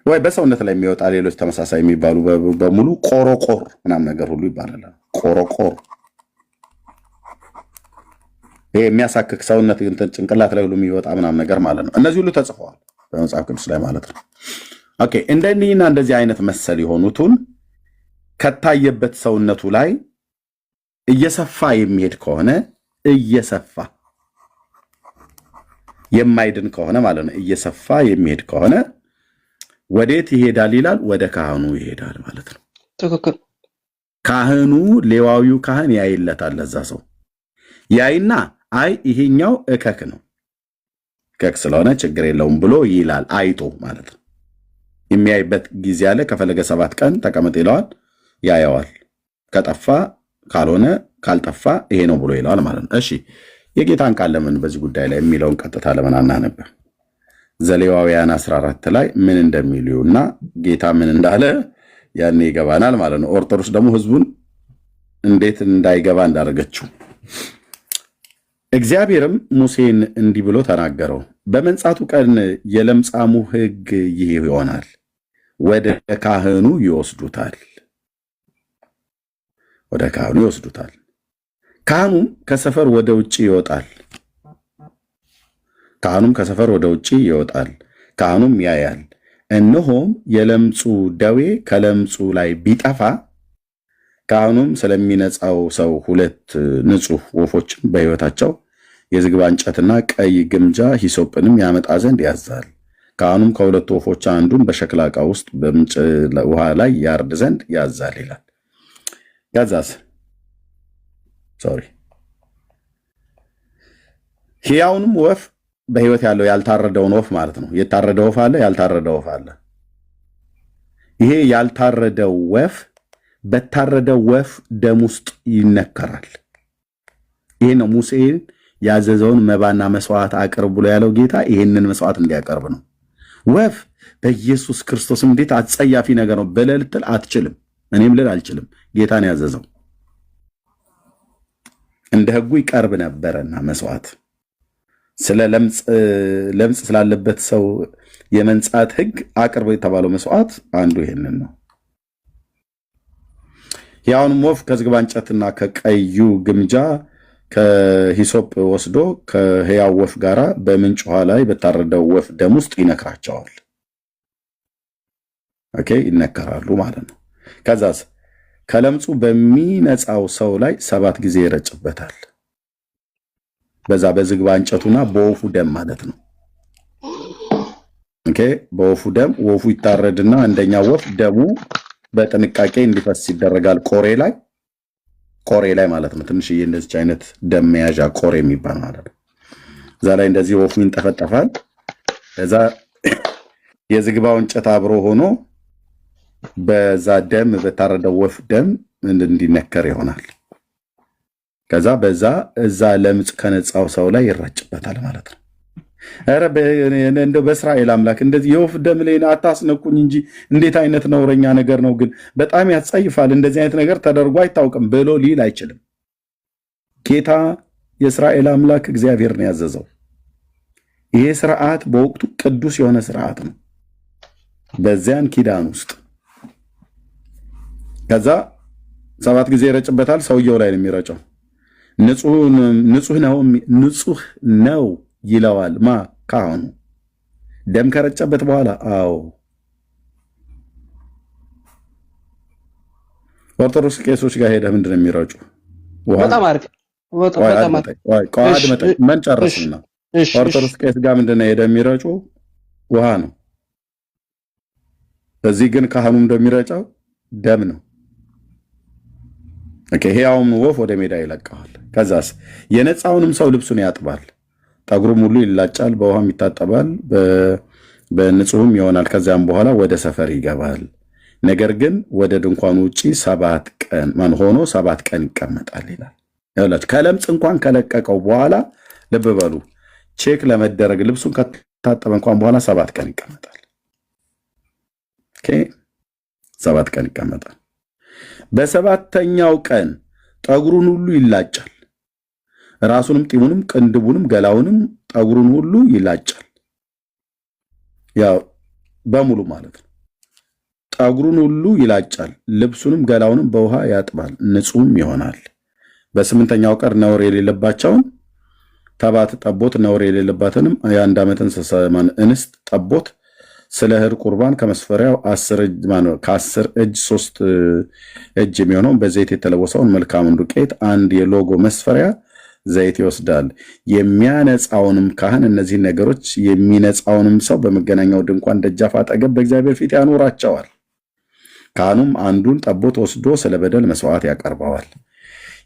ወይ በሰውነት ላይ የሚወጣ ሌሎች ተመሳሳይ የሚባሉ በሙሉ ቆሮቆር ምናምን ነገር ሁሉ ይባላል። ቆሮቆር ይሄ የሚያሳክክ ሰውነት ጭንቅላት ላይ ሁሉ የሚወጣ ምናምን ነገር ማለት ነው። እነዚህ ሁሉ ተጽፈዋል በመጽሐፍ ቅዱስ ላይ ማለት ነው። ኦኬ፣ እንደኒህና እንደዚህ አይነት መሰል የሆኑትን ከታየበት ሰውነቱ ላይ እየሰፋ የሚሄድ ከሆነ እየሰፋ የማይድን ከሆነ ማለት ነው። እየሰፋ የሚሄድ ከሆነ ወዴት ይሄዳል ይላል? ወደ ካህኑ ይሄዳል ማለት ነው። ትክክል። ካህኑ ሌዋዊው ካህን ያይለታል ለዛ ሰው ያይና አይ ይሄኛው እከክ ነው፣ እከክ ስለሆነ ችግር የለውም ብሎ ይላል። አይቶ ማለት ነው። የሚያይበት ጊዜ አለ። ከፈለገ 7 ቀን ተቀመጥ ይለዋል፣ ያየዋል። ከጠፋ ካልሆነ ካልጠፋ ይሄ ነው ብሎ ይለዋል ማለት ነው። እሺ የጌታን ቃል ለምን በዚህ ጉዳይ ላይ የሚለውን ቀጥታ ለምን አናነብም? ዘሌዋውያን 14 ላይ ምን እንደሚሉና ጌታ ምን እንዳለ ያኔ ይገባናል ማለት ነው። ኦርቶዶክስ ደግሞ ህዝቡን እንዴት እንዳይገባ እንዳደረገችው እግዚአብሔርም ሙሴን እንዲህ ብሎ ተናገረው። በመንጻቱ ቀን የለምጻሙ ሕግ ይህ ይሆናል፣ ወደ ካህኑ ይወስዱታል። ካህኑም ከሰፈር ወደ ውጭ ይወጣል። ካህኑም ያያል፣ እነሆም የለምጹ ደዌ ከለምጹ ላይ ቢጠፋ ካህኑም ስለሚነጻው ሰው 2 ንጹህ ወፎችን በሕይወታቸው የዝግባ እንጨትና ቀይ ግምጃ ሂሶጵንም ያመጣ ዘንድ ያዛል። ካህኑም ከ2 ወፎች አንዱን በሸክላ ዕቃ ውስጥ በምንጭ ውሃ ላይ ያርድ ዘንድ ያዛል ይላል። ያዛስ ሕያውንም ወፍ በሕይወት ያለው ያልታረደውን ወፍ ማለት ነው። የታረደ ወፍ አለ፣ ያልታረደ ወፍ አለ። ይሄ ያልታረደው ወፍ በታረደው ወፍ ደም ውስጥ ይነከራል። ይሄ ነው ሙሴን ያዘዘውን መባና መስዋዕት አቅርብ ብሎ ያለው ጌታ ይሄንን መስዋዕት እንዲያቀርብ ነው። ወፍ በኢየሱስ ክርስቶስ እንዴት አጸያፊ ነገር ነው ብለህ ልትል አትችልም። እኔም ልል አልችልም። ጌታን ያዘዘው እንደ ሕጉ ይቀርብ ነበረና መስዋዕት ስለ ለምጽ ስላለበት ሰው የመንጻት ሕግ አቅርብ የተባለው መስዋዕት አንዱ ይሄንን ነው። ሕያውንም ወፍ ከዝግባ እንጨትና ከቀዩ ግምጃ ከሂሶጵ ወስዶ ከሕያው ወፍ ጋር በምንጭ ውሃ ላይ በታረደው ወፍ ደም ውስጥ ይነክራቸዋል። ኦኬ፣ ይነከራሉ ማለት ነው። ከዛስ ከለምጹ በሚነጻው ሰው ላይ 7 ጊዜ ይረጭበታል። በዛ በዝግባ እንጨቱና በወፉ ደም ማለት ነው። ኦኬ፣ በወፉ ደም ወፉ ይታረድና አንደኛ ወፍ ደሙ በጥንቃቄ እንዲፈስ ይደረጋል። ቆሬ ላይ ማለት ነው። ትንሽዬ እንደዚህ አይነት ደም መያዣ ቆሬ የሚባል ማለት ነው። እዛ ላይ እንደዚህ ወፉ ይንጠፈጠፋል። ከዛ የዝግባው እንጨት አብሮ ሆኖ በዛ ደም በታረደው ወፍ ደም እንዲነከር ይሆናል። ከዛ በዛ እዛ ለምጽ ከነጻው ሰው ላይ ይረጭበታል ማለት ነው። ኧረ እንደው በእስራኤል አምላክ እንደዚህ የወፍ ደም ላይ አታስነኩኝ እንጂ እንዴት አይነት ነውረኛ ነገር ነው! ግን በጣም ያጸይፋል። እንደዚህ አይነት ነገር ተደርጎ አይታወቅም ብሎ ሊል አይችልም። ጌታ የእስራኤል አምላክ እግዚአብሔር ነው ያዘዘው። ይሄ ስርዓት በወቅቱ ቅዱስ የሆነ ስርዓት ነው። በዚያን ኪዳን ውስጥ ከዛ 7 ጊዜ ይረጭበታል። ሰውየው ላይ ነው የሚረጨው። ንጹህ ነው ይለዋል። ካህኑ ደም ከረጨበት በኋላ አዎ። ኦርቶዶክስ ቄሶች ጋር ሄደህ ምንድን ነው የሚረጩ? በጣም አሪፍ ምን ጨርስና ኦርቶዶክስ ቄስ ጋር ምንድን ነው ሄደህ የሚረጩ? ውሃ ነው። እዚህ ግን ካህኑ እንደሚረጨው ደም ነው። ሕያውም ወፍ ወደ ሜዳ ይለቀዋል። ከዛስ የነፃውንም ሰው ልብሱን ያጥባል፣ ጠጉሩም ሁሉ ይላጫል፣ በውሃም ይታጠባል፣ በንጹህም ይሆናል። ከዚያም በኋላ ወደ ሰፈር ይገባል። ነገር ግን ወደ ድንኳኑ ውጪ 7 ቀን ሆኖ 7 ቀን ይቀመጣል ይላል። ከለምጽ እንኳን ከለቀቀው በኋላ ልብ በሉ ቼክ ለመደረግ ልብሱን ከታጠበ እንኳን በኋላ 7 ቀን ይቀመጣል። 7 ቀን ይቀመጣል። በሰባተኛው ቀን ጠጉሩን ሁሉ ይላጫል። ራሱንም፣ ጢሙንም፣ ቅንድቡንም፣ ገላውንም ጠጉሩን ሁሉ ይላጫል። ያው በሙሉ ማለት ነው። ጠጉሩን ሁሉ ይላጫል። ልብሱንም ገላውንም በውሃ ያጥባል፣ ንጹህም ይሆናል። በስምንተኛው ቀን ነውር የሌለባቸውን ተባት ጠቦት፣ ነውር የሌለባትንም የ1 ዓመት እንስት ጠቦት ስለ እህል ቁርባን ከመስፈሪያው 10 እጅ 3 እጅ የሚሆነውን በዘይት የተለወሰውን መልካሙን ዱቄት 1 የሎጎ መስፈሪያ ዘይት ይወስዳል። የሚያነጻውንም ካህን እነዚህ ነገሮች የሚነጻውንም ሰው በመገናኛው ድንኳን ደጃፍ አጠገብ በእግዚአብሔር ፊት ያኖራቸዋል። ካህኑም አንዱን ጠቦት ወስዶ ስለ በደል መስዋዕት ያቀርበዋል።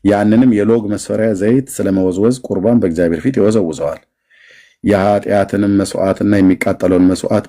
ያንንም የሎግ መስፈሪያ ዘይት ስለመወዝወዝ ቁርባን በእግዚአብሔር ፊት ይወዘውዘዋል። የኃጢአትንም መስዋዕትና የሚቃጠለውን መስዋዕት